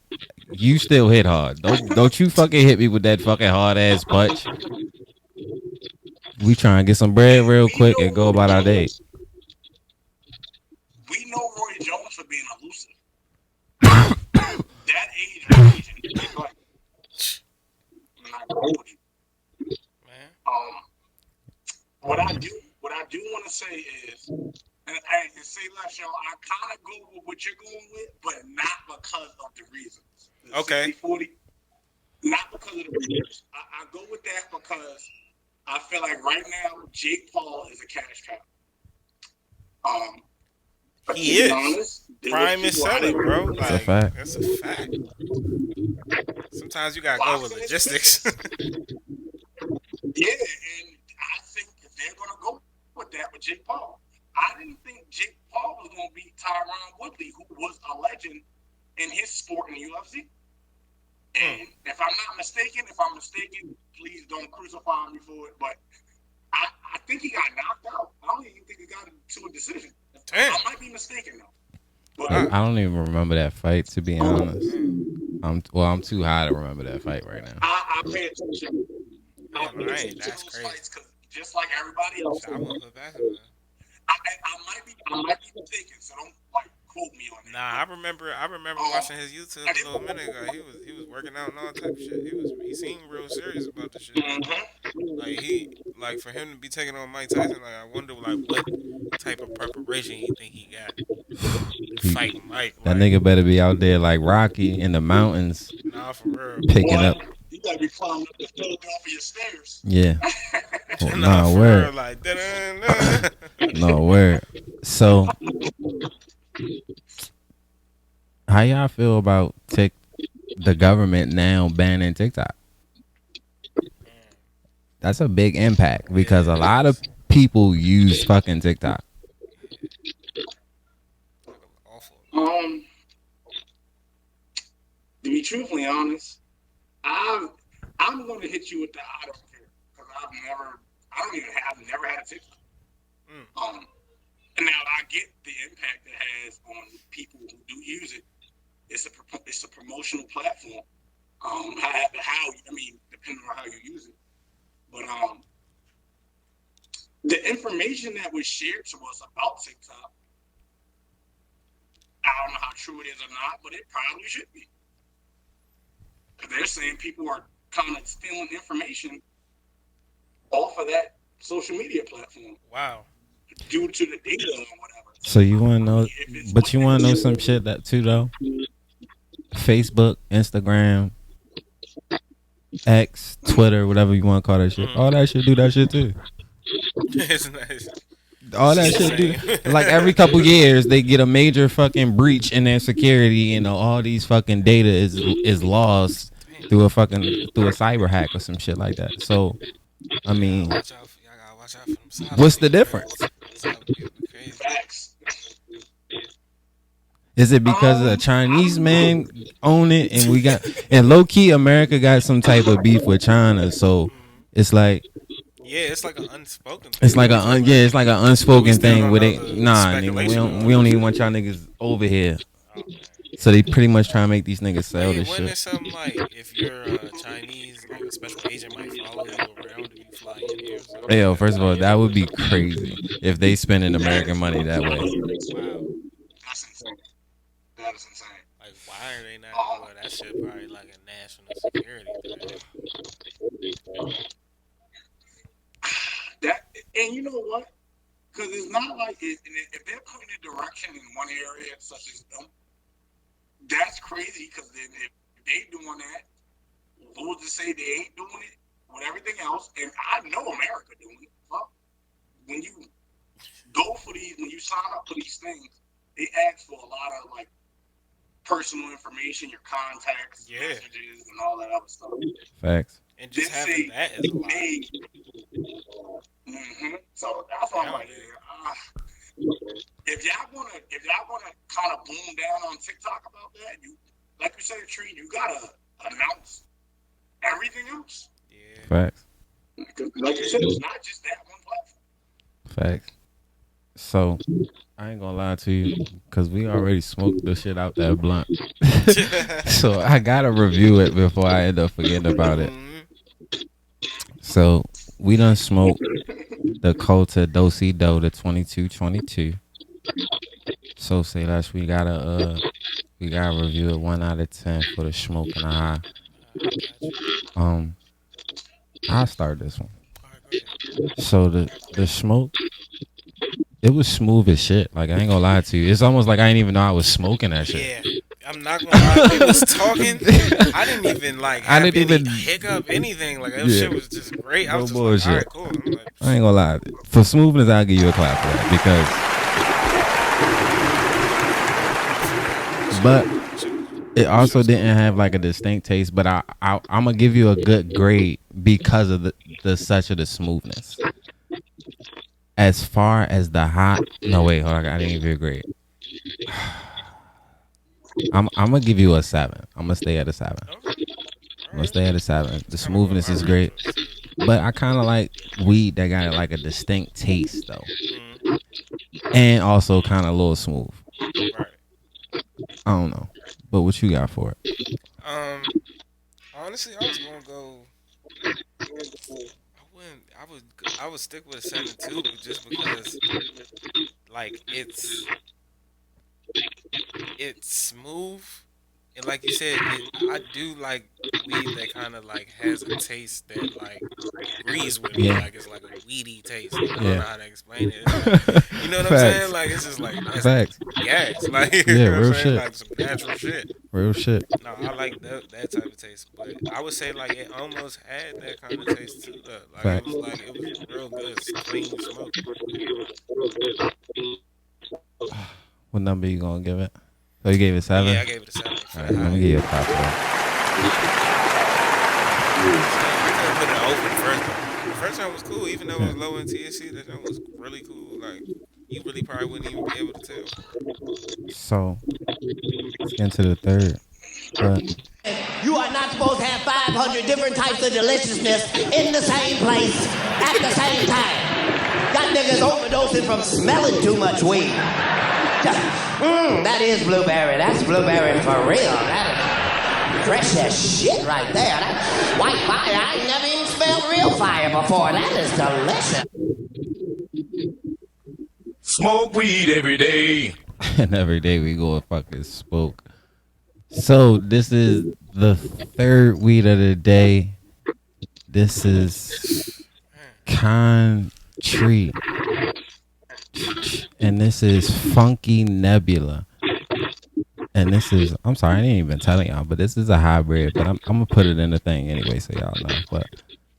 you still hit hard. Don't you fucking hit me with that fucking hard ass punch. We trying to get some bread real quick and go about our day. We know Roy Jones for being elusive. That age range and he's like, I'm not gonna hold you. Man. What I do want to say is, and say less, y'all, I kind of go with what you're going with, but not because of the reasons. The Okay. 60-40, not because of the reasons. I go with that because I feel like right now Jake Paul is a cash cow. But He is. honest, Prime is selling, bro. That's Like, a fact. That's a fact. Sometimes you gotta go with logistics. Yeah, and I think they're gonna go with that with Jake Paul. I didn't think Jake Paul was gonna beat Tyron Woodley, who was a legend in his sport in the UFC. And if I'm mistaken, please don't crucify me for it. But I think he got knocked out. I don't even think he got to a decision. Damn. I might be mistaken though. But I don't even remember that fight, to be honest. I'm too high to remember that fight right now. I pay attention. Yeah, right. That's those crazy. fights because just like everybody else, I won't put back in that. I might be mistaken. So don't like quote me on that. Nah, I remember watching his YouTube a little minute ago. He was working out and all type of shit. He seemed real serious about the shit. Like for him to be taking on Mike Tyson, like I wonder like what type of preparation you think he got to fight Mike. That like, nigga better be out there like Rocky in the mountains, Nah, for real. picking up. You gotta be climbing up the Philadelphia stairs. Yeah. Well, Nah, nah, for word. real, like da-da-da. No word. So, how y'all feel about the government now banning TikTok? That's a big impact because a lot of people use fucking TikTok. Awful. To be truthfully honest, I'm gonna hit you with the I don't care because I've never had a TikTok. And now I get the impact it has on people who do use it. It's a promotional platform. Depending on how you use it. But the information that was shared to us about TikTok, I don't know how true it is or not, but it probably should be. They're saying people are kind of stealing information off of that social media platform. Wow. Due to the data or whatever. So you want to know, but you want to know some shit that too though? Facebook, Instagram, X, Twitter, whatever you want to call that shit. All that shit do that shit too. It's nice. All that shit do. Like every couple years, they get a major fucking breach in their security, and all these fucking data is lost through a cyber hack or some shit like that. So, I mean, Y'all gotta watch out for them cyber what's the people, difference? man. Cyber people crazy. Facts. Is it because a Chinese man own it, and low key America got some type of beef with China? So it's like. Yeah, it's like an unspoken thing. It's like an unspoken thing with it. Nah, nigga, speculation. we don't even want y'all niggas over here. So they pretty much try to make these niggas sell this Wasn't it shit. something like if you're a Chinese, like a special agent might follow you around if you fly in here? Or something? Hey, yo, first of all, that would be crazy if they spending American money that way. Wow. That's insane. That is insane. Like, why are they not? Well, that shit probably like a national security thing. And you know what? Because it's not like if they're putting a direction in one area such as them, that's crazy. Because then if they doing that, who's to say they ain't doing it with everything else? And I know America doing it. Well, when you when you sign up for these things, they ask for a lot of like personal information, your contacts, messages, and all that other stuff. Facts. And just having that is a lot. So that's why I'm like, if y'all wanna kind of boom down on TikTok about that, like you said, Tree, you gotta announce everything else. Yeah. Facts. Like you said, it's not just that one platform. Facts. So I ain't gonna lie to you, cause we already smoked the shit out that blunt. So I gotta review it before I end up forgetting about it. So we done smoked the Cota Dosi Do, the 2222. So say less, we gotta review it 1 out of 10 for the smoke and the high. I'll start this one. So the smoke, it was smooth as shit. Like, I ain't gonna lie to you. It's almost like I didn't even know I was smoking that shit. Yeah. I'm not gonna lie. They was talking. I didn't even hiccup anything. Like that shit was just great. I was just like, all right, cool. I'm like, I ain't gonna lie. For smoothness, I'll give you a clap for that because. But it also didn't have like a distinct taste. But I'm gonna give you a good grade because of the such of the smoothness. As far as the hot, no wait, hold on, I didn't give you a grade. I'm gonna give you a 7. I'm gonna stay at a 7. The smoothness is great, but I kind of like weed that got like a distinct taste though, and also kind of a little smooth. I don't know, but what you got for it? Honestly, I was gonna go. I would stick with a 7 too, just because like it's smooth. And like you said, I do like weed that kind of like has a taste that like agrees with me. Like it's like a weedy taste. Like, I don't know how to explain it. It's like, you know what I'm saying? Like it's just like that's gas. Like you know what I'm saying? Like some natural shit. Real shit. No, I like that type of taste. But I would say like it almost had that kind of taste too. Like it was real good, clean smoke. What number you gonna give it? Oh, you gave it 7? Yeah, I gave it a 7. All right, let me give you a clap for that. Put it open the first time was cool, even though it was low in THC. That one was really cool. Like you really probably wouldn't even be able to tell. So let's get into the third. You are not supposed to have 500 different types of deliciousness in the same place at the same time. Got niggas overdosing from smelling too much weed. That is blueberry. That's blueberry for real. That is fresh as shit right there. That's white fire. I ain't never even smelled real fire before. That is delicious. Smoke weed every day. And every day we go and fucking smoke. So this is the third weed of the day. This is Tree. And this is Funky Nebula. And this is, I'm sorry, I didn't even tell y'all, but this is a hybrid. But I'm going to put it in the thing anyway so y'all know. But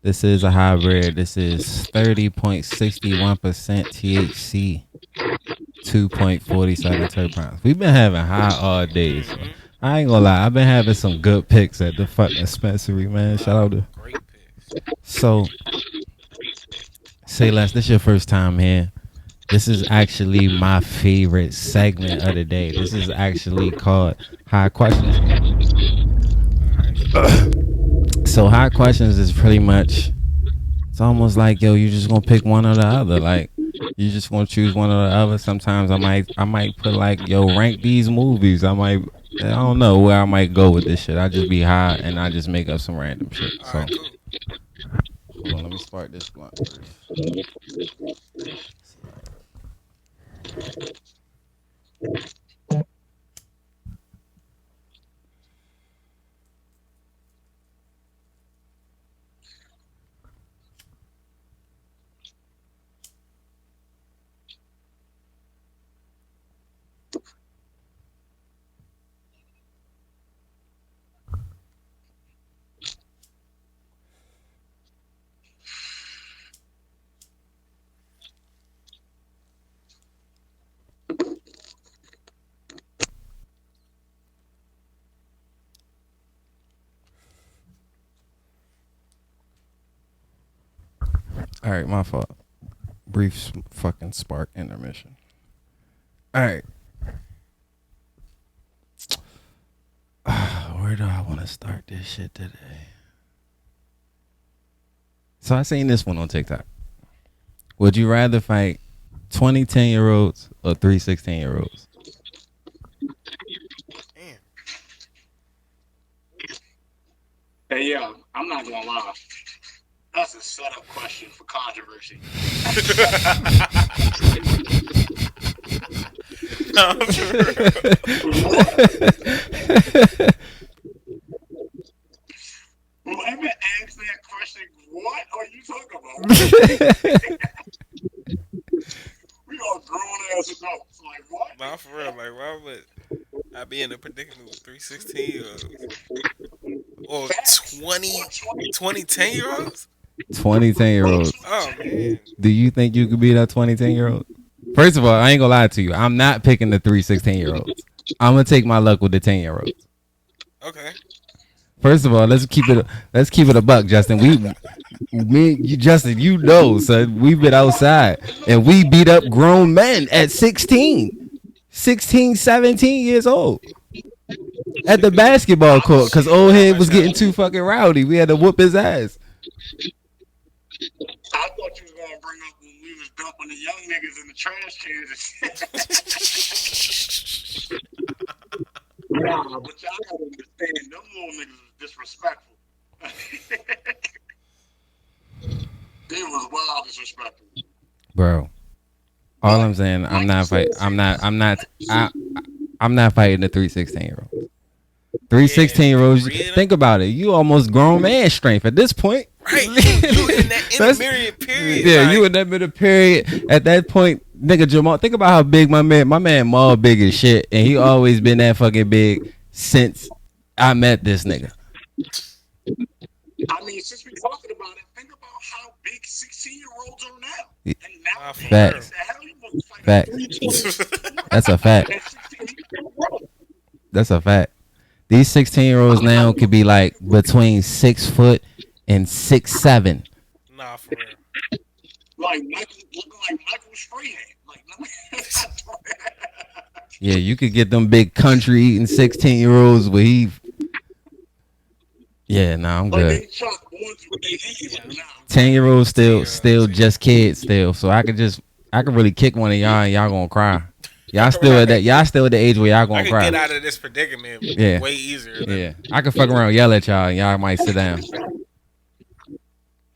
this is a hybrid. This is 30.61% THC, 2.47 terpenes. We've been having high all day. So I ain't going to lie. I've been having some good picks at the fucking dispensary, man. Shout out to. So, say less. This your first time here. This is actually my favorite segment of the day. This is actually called High Questions. So High Questions is pretty much, it's almost like, yo, you just gonna pick one or the other. Like, you just gonna choose one or the other. Sometimes I might put like, yo, rank these movies. I don't know where I might go with this shit. I just be high and I just make up some random shit. So, hold on, let me spark this blunt first. All right, my fault. Brief fucking spark intermission. All right. where do I want to start this shit today? So I seen this one on TikTok. Would you rather fight 20 10-year-olds or 3 16-year-olds? Hey, yo, I'm not gonna lie. That's a setup question for controversy. Whoever asked that question, what are you talking about? We are grown ass adults. Like, what? Nah, for real. Like, why would I be in a predicament with 3 16-year-olds? Or 20 10-year-olds? 20 10-year-olds. Oh, man. Do you think you could beat that 20 10-year-old? First of all, I ain't gonna lie to you. I'm not picking the 3 16-year-olds. I'm gonna take my luck with the 10-year-olds. Okay. First of all, let's keep it a buck, Justin. Justin, you know, son, we've been outside and we beat up grown men at 16, 17 years old at the basketball court because old head was getting too fucking rowdy. We had to whoop his ass. I thought you was gonna bring up when we was dumping the young niggas in the trash cans. Nah, but y'all gotta understand, them little niggas was disrespectful. They was wild disrespectful. Bro, all I'm saying, I'm not fighting the 3 16-year-olds. 3 16-year-olds, think about it. You almost grown man strength at this point. Right. You in that intermediate period. Yeah, like, you in that middle period. At that point, nigga Jamal, think about how big my man Maul big as shit. And he always been that fucking big since I met this nigga. I mean, since we're talking about it, think about how big 16-year-olds are now. And now, facts. That's a fact. That's a fact. These 16-year-olds now could be like between 6 foot and 6'7". Nah, for real. Like Michael Strahan. Yeah, you could get them big country eating 16-year-olds where he. Yeah, nah, I'm good. 10-year-olds still just kids still, so I could really kick one of y'all and y'all gonna cry. Y'all still at the age where y'all gonna cry. I can get out of this predicament way easier. Yeah, I can fuck around, yell at y'all, and y'all might sit down.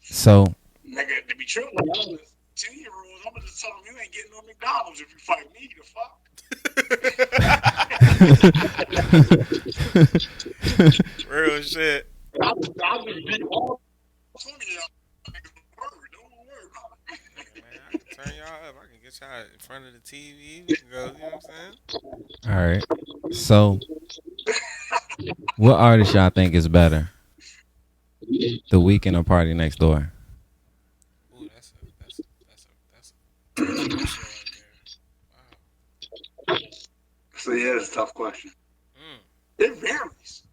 So, nigga, to be true, 10-year-olds, I'm gonna just tell them you ain't getting no McDonald's if you fight me. The fuck. Real shit. I'll just beat all 20 of y'all. Don't worry about it. Man, I can turn y'all up. I can get y'all in front of the TV. We can go, you know what I'm saying? All right. So, what artist y'all think is better? The Weeknd or Party Next Door? Ooh, that's a question right there. Wow. So yeah, it's a tough question. It varies.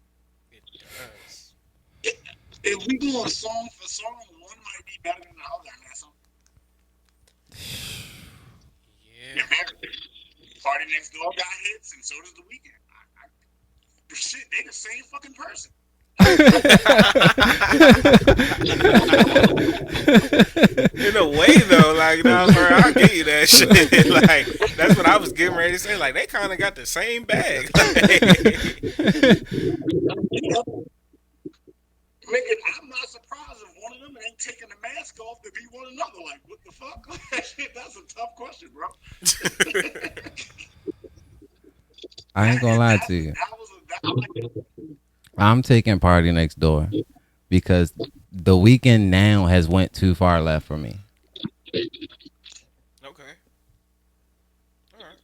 It does. If we go song for song, one might be better than the other. Yeah. It varies. Party Next Door got hits, and so does The Weeknd. Shit, they the same fucking person. In a way, though, like, no, I'll give you that shit. Like, that's what I was getting ready to say. Like, they kind of got the same bag. Nigga, I'm not surprised if one of them ain't taking the mask off to be one another. Like, what the fuck? That's a tough question, bro. I ain't gonna lie to you. I'm taking Party Next Door because The Weeknd now has went too far left for me. Okay. All right.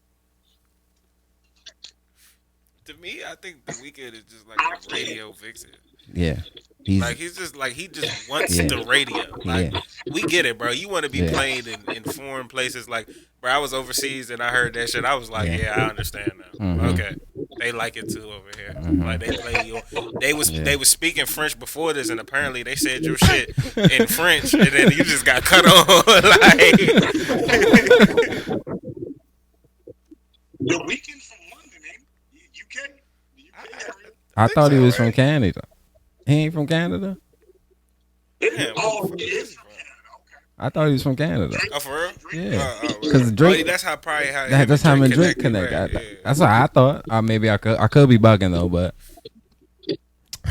To me, I think The Weeknd is just like a radio vixen. Yeah. He just wants the radio. Like, we get it, bro. You want to be played in foreign places. Like, bro, I was overseas and I heard that shit. I was like, I understand now. Mm-hmm. Okay, they like it too over here. Mm-hmm. Like, they play you. They was speaking French before this, and apparently they said your shit in French, and then you just got cut on. Like, The Weeknd from London, ain't UK. I thought he was from Canada. He ain't from Canada? Damn, Oh, what the fuck he is is he from from? Canada. Okay. I thought he was from Canada. Oh, for real? Yeah. Really? Because Drake, Oh, that's how probably how that's how him and Drake connected, connect. right? Yeah. That's what I thought. Maybe I could be bugging though, but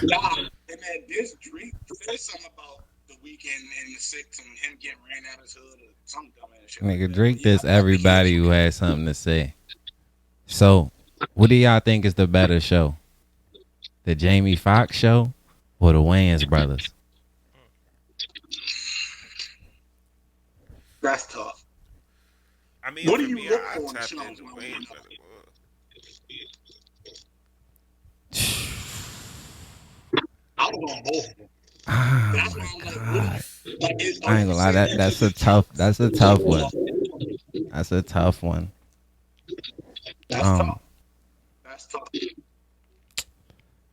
Nah, and then this Drake said something about the weekend in the six and him getting ran out of his hood or some dumb ass shit. nigga, like that. Drake Yeah, diss everybody who has something to say. So, what do y'all think is the better show? The Jamie Foxx show or the Wayans brothers? That's tough. I mean, What for do you me, look I for in tapped shows into when Wayne we brother. I was on both of them. Oh That's my why I'm like, god! like I ain't gonna lie. That's a tough. That's a tough one. That's a tough one. That's tough. That's tough.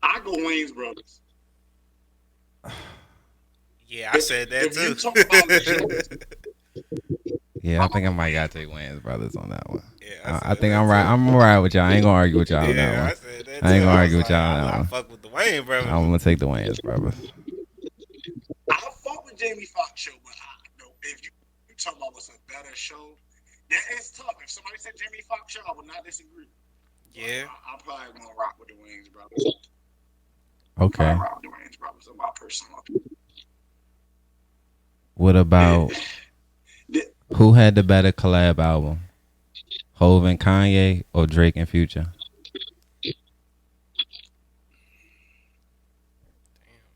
I go Wayne's brothers. Yeah, I said that If you too. talk about the Yeah, I think I might gotta take Wayans brothers on that one. Yeah, I think I'm right. I'm right with y'all. I ain't gonna argue with y'all on that Yeah, one. I said that too. I ain't gonna argue was with y'all on like, that I one. fuck with the Wayne brothers. I'm gonna take the Wayans brothers. I fuck with Jamie Foxx show, but if you talk about what's a better show, that is tough. If somebody said Jamie Foxx show, I would not disagree. Yeah, I'm probably gonna rock with the Wayans brothers. Okay. Rock with the Wayans brothers. I'm my personal opinion. What about who had the better collab album? Hove and Kanye or Drake and Future? damn, I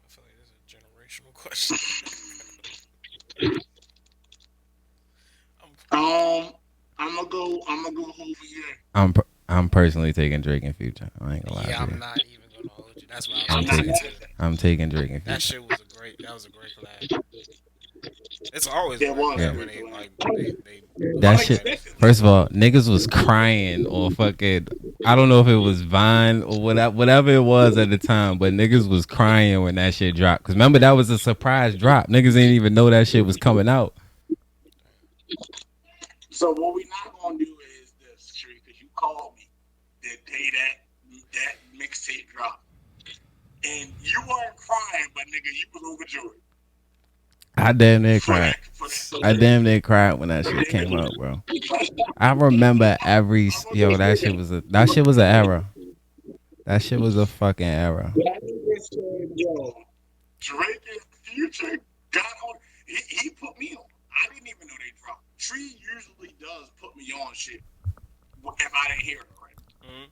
feel like this is a generational question. I'm gonna go Hove yeah. I'm personally taking Drake and Future. I ain't gonna lie Yeah, to I'm you. not even gonna hold you. That's what I was gonna say too. I'm taking Drake and Future. That shit was that was a great collab. It's always Yeah, a great collab yeah. when they That shit. First of all, niggas was crying or fucking. I don't know if it was Vine or whatever it was at the time, but niggas was crying when that shit dropped. Cause remember that was a surprise drop. Niggas didn't even know that shit was coming out. So what we not gonna do is this, Tree, because you called me the day that mixtape dropped, and you weren't crying, but nigga, you was overjoyed. I damn near cried. I damn near cried when that shit came out, bro. I remember every that shit was an era. That shit was a fucking era. Yo, Drake and Future got on. He put me on. I didn't even know they dropped. Tree usually does put me on shit if I didn't hear it right. Mm-hmm.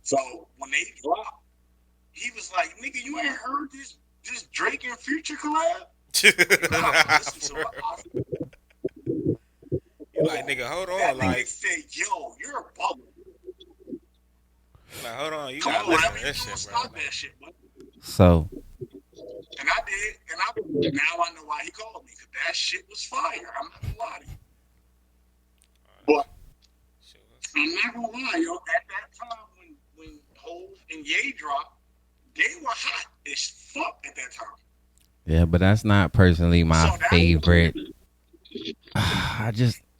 So when they dropped, he was like, "Nigga, you ain't heard this Drake and Future collab?" You're like, nigga, hold on, that like, nigga said, "Yo, you're a bubble." Like, hold on, you Come gotta on, listen whatever to you this do, shit, bro. stop that shit, bro. So And I did, and now I know why he called me, because that shit was fire. I'm not gonna lie to you. But I'm not gonna lie, yo, at that time when Hove and Ye dropped, they were hot as fuck at that time. yeah, but that's not personally my favorite. I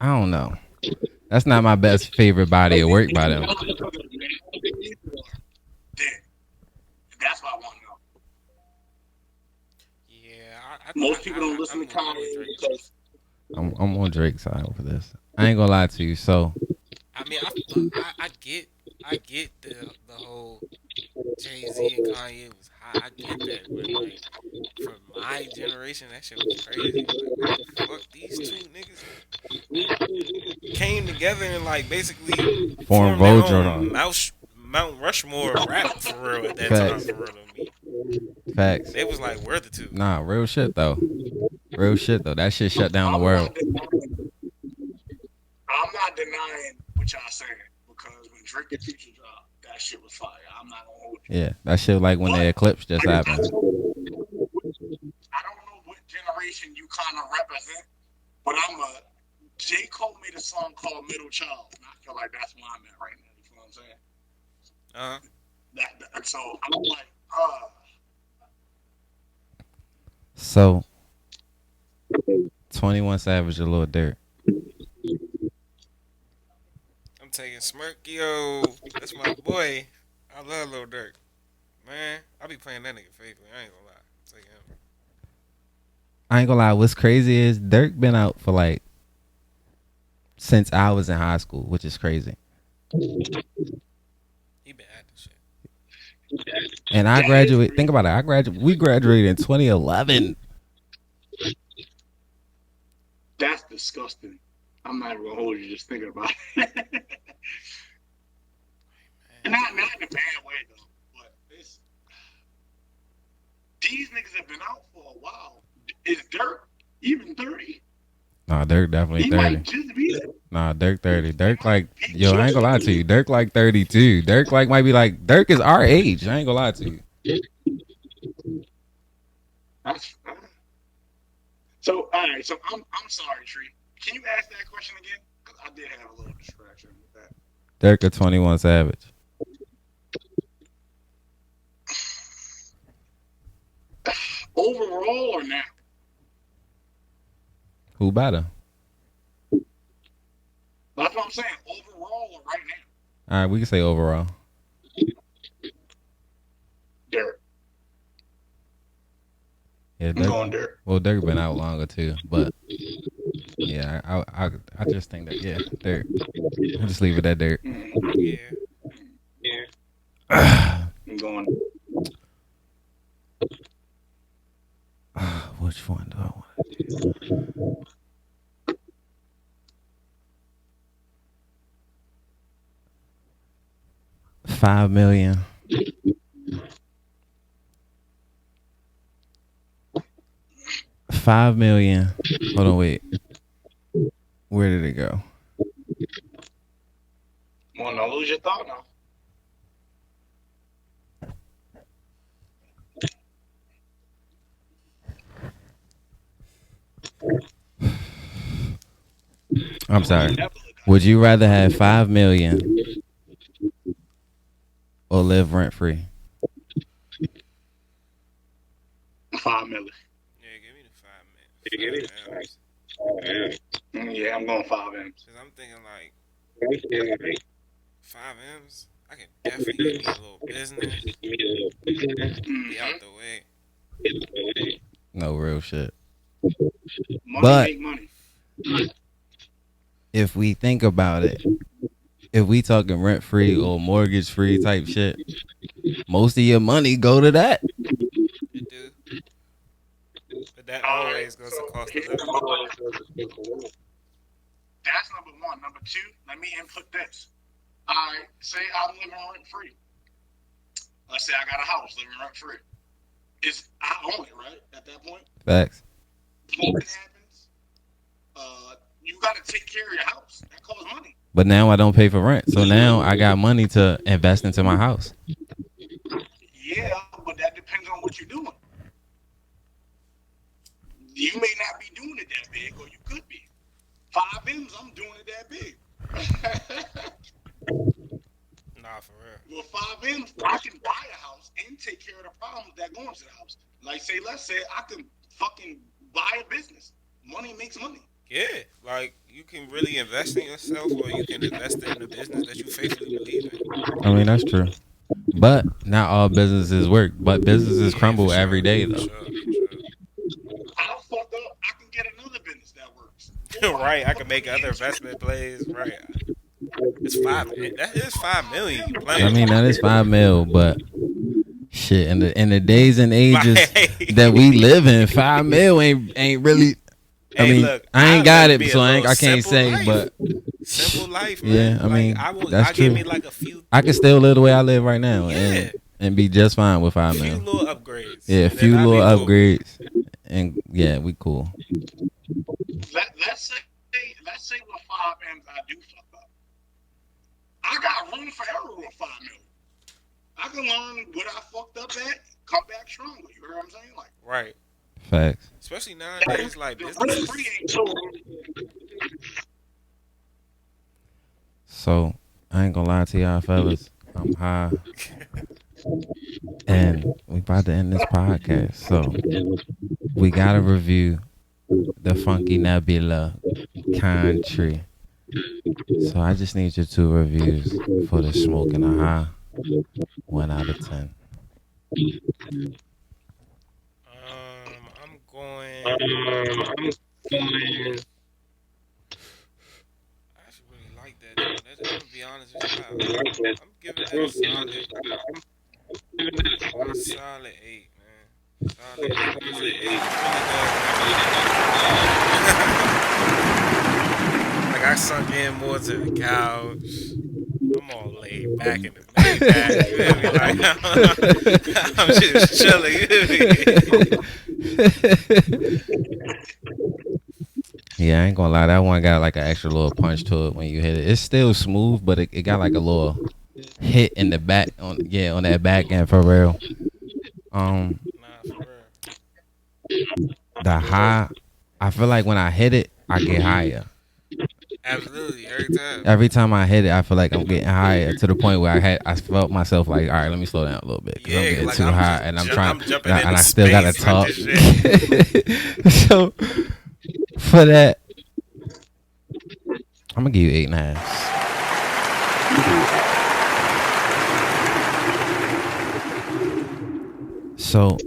don't know. That's not my best favorite body of work by them. Then that's what I want to know. Yeah, most people don't listen to Kanye because I'm on Drake's side for this. I ain't gonna lie to you. So I mean, I get the whole Jay-Z and Kanye was hot. I get that, but like for my generation, that shit was crazy. Like, what the fuck, these two niggas came together and like basically formed their own Voltron. Mount Rushmore of rap for real at that Facts. time. For real to me, Facts. they was like we're the two. Nah, real shit though. Real shit though. That shit shut down the world. I'm not denying what y'all saying, because when Drake and Future dropped, that shit was fire. I'm not gonna hold you. Yeah, that shit like when the eclipse just happened. I don't know what generation you kind of represent, but J. Cole made a song called Middle Child, and I feel like that's where I'm at right now. You feel what I'm saying? So I'm like, So 21 Savage a little dirt. I'm taking Smirkio. That's my boy. I love Lil Durk. Man, I be playing that nigga faithfully. I ain't gonna lie. It's like him. I ain't gonna lie. What's crazy is Dirk been out for like since I was in high school, which is crazy. He been acting shit. And I graduated. Think about it. We graduated in 2011. That's disgusting. I'm not even gonna hold you just thinking about it. And not in a bad way though, but it's these niggas have been out for a while. Is Dirk even 30? Nah, Dirk definitely He 30. might just be there. Nah, Dirk 30. Dirk like, yo, I ain't gonna lie to you. Dirk like 32. Dirk like might be like, Dirk is our age. I ain't gonna lie to you. That's so. All right. So I'm sorry, Tree. Can you ask that question again? Because I did have a little distraction with that. Dirk a 21 Savage. Overall or now? Who better? That's what I'm saying. Overall or right now? All right, we can say overall. Dirk. Yeah, I'm Dirk. going Dirk. Well, Dirk been out longer too, but yeah, I just think that Dirk. I'll just leave it at Dirk. Yeah. I'm going. Which one do I want to do? $5 million. $5 million. Hold on, wait. Where did it go? Want to lose your thought now? I'm sorry. Would you rather have $5 million or live rent free? $5 million. Yeah, give me the 5 M's. Yeah, I'm going 5 M's. Cause I'm thinking like 5 M's. I can definitely get me a little business. Be out the way. No real shit. Money But make money. if we think about it, if we talking rent free or mortgage free type shit, most of your money go to that. It do. But that always goes to cost of living. That's number one. Number two, let me input this. I say I'm living rent free. Let's say I got a house living rent free. I own it, right? At that point, Facts. something happens. You got to take care of your house. That costs money. But now I don't pay for rent. So now I got money to invest into my house. Yeah, but that depends on what you're doing. You may not be doing it that big, or you could be. 5 M's, I'm doing it that big. Nah, for real. With 5 M's, I can buy a house and take care of the problems that go into the house. Like, say, let's say I can fucking buy a business. Money makes money. Yeah, like you can really invest in yourself, or you can invest in a business that you faithfully believe in. I mean, that's true. But not all businesses work. But businesses crumble for sure, every day, though. I'll fuck up. I can get another business that works. Right, I can make other investment plays. Right, it's 5. That is 5 million. You playing? I mean, that is 5 mil, but shit, in the days and ages that we live in, 5 mil ain't really. I mean, look, I ain't got it, so I can't simple say. life. But simple life, man. yeah, I mean, that's I true. give me like a few. I can still live the way I live right now, Yeah. and be just fine with 5 mil. Few little upgrades. Yeah, a and few then little I'll be cool. upgrades, and yeah, we cool. Let's say with 5 M's I do fuck up. I got room for error with 5 million. I can learn what I fucked up at, come back stronger. You heard what I'm saying? Like, Right. Facts. Especially nowadays, like the businesses. free ain't so. So I ain't gonna lie to y'all, fellas. I'm high, and we about to end this podcast. So we gotta review the Funky Nebula country. So I just need your 2 reviews for the Smoke and the High. 1 out of 10. I'm going. I actually really like that. Though. I'm gonna be honest with you. I'm giving that a solid 8, man. Solid 8 because it really does. Like I sunk in more to the couch. I'm all laid back in the Maybach. You feel me? Like I'm just chilling. You feel me? Yeah, I ain't gonna lie. That one got like an extra little punch to it when you hit it. It's still smooth, but it got like a little hit in the back on that back end for real. Nah, for real. The high, I feel like when I hit it, I get higher. Absolutely, Every time I hit it, I feel like I'm getting higher to the point where I felt myself like, all right, let me slow down a little bit because I'm getting too high and I'm trying, and I still gotta talk. So for that, I'm gonna give you 8.5. So,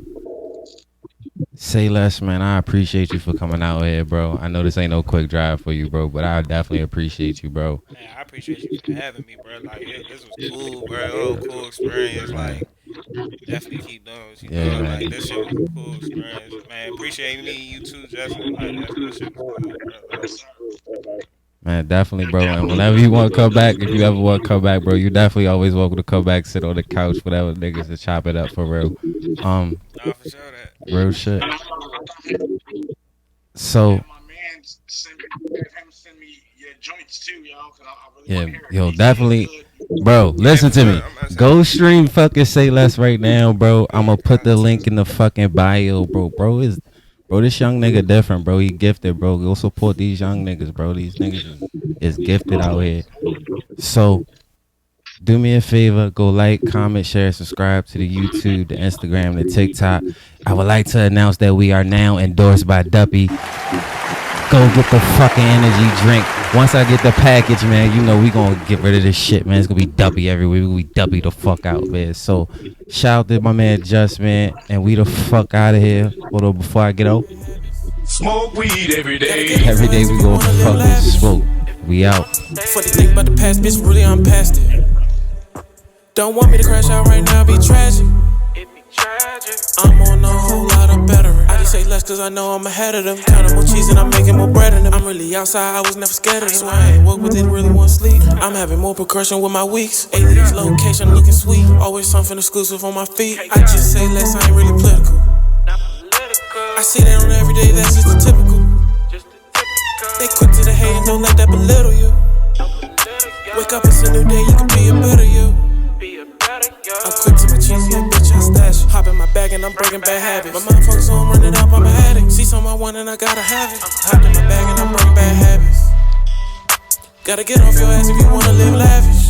Say Less, man, I appreciate you for coming out here, bro. I know this ain't no quick drive for you, bro, but I definitely appreciate you, bro. Man, I appreciate you for having me, bro. Like, this was cool, bro. Oh, cool experience. Like, definitely keep doing what you doing. Man. Like, this shit was a cool experience. Man, appreciate me, you too, Justin. Like, that shit was cool, bro. Man, definitely, bro. And whenever you want to come back, if you ever want to come back, bro, you definitely always welcome to come back, sit on the couch, whatever niggas to chop it up for real. Nah, for sure that. Real shit. So, My man send me your joints too, y'all. Cause I really yeah, want to hear it. yo, definitely. Bro, listen to me. Go stream fucking Say Less right now, bro. I'm going to put the link in the fucking bio, bro. Bro, this young nigga different, bro. He gifted, bro. Go support these young niggas, bro. These niggas is gifted out here. So, do me a favor. Go like, comment, share, subscribe to the YouTube, the Instagram, the TikTok. I would like to announce that we are now endorsed by Duppy. Go get the fucking energy drink. Once I get the package, man, you know we gonna get rid of this shit, man. It's gonna be Duppy everywhere. We Duppy the fuck out, man. So, shout out to my man Just, man. And we the fuck out of here. Hold on, before I get out. Smoke weed every day. Every day we go fucking smoke. We out. For the think about the past, bitch, really I'm past it. Don't want me to crash out right now, be tragic. I'm on a whole lot of better. I just say less cause I know I'm ahead of them. Counting more cheese and I'm making more bread than them. I'm really outside, I was never scared of them. So I ain't work with it, really want sleep. I'm having more percussion with my weeks. Aliens location looking sweet. Always something exclusive on my feet. I just say less, I ain't really political. I see that on every day, that's just the typical. They quick to the hate and don't let that belittle you. Wake up, it's a new day, you can be a better you. I'm quick to my cheesy, yeah, bitch, I stash it. Hop in my bag and I'm breaking bad habits. My mind focus on running up, I'm an addict. See something I want and I gotta have it. Hop in my bag and I'm breaking bad habits. Gotta get off your ass if you wanna live lavish.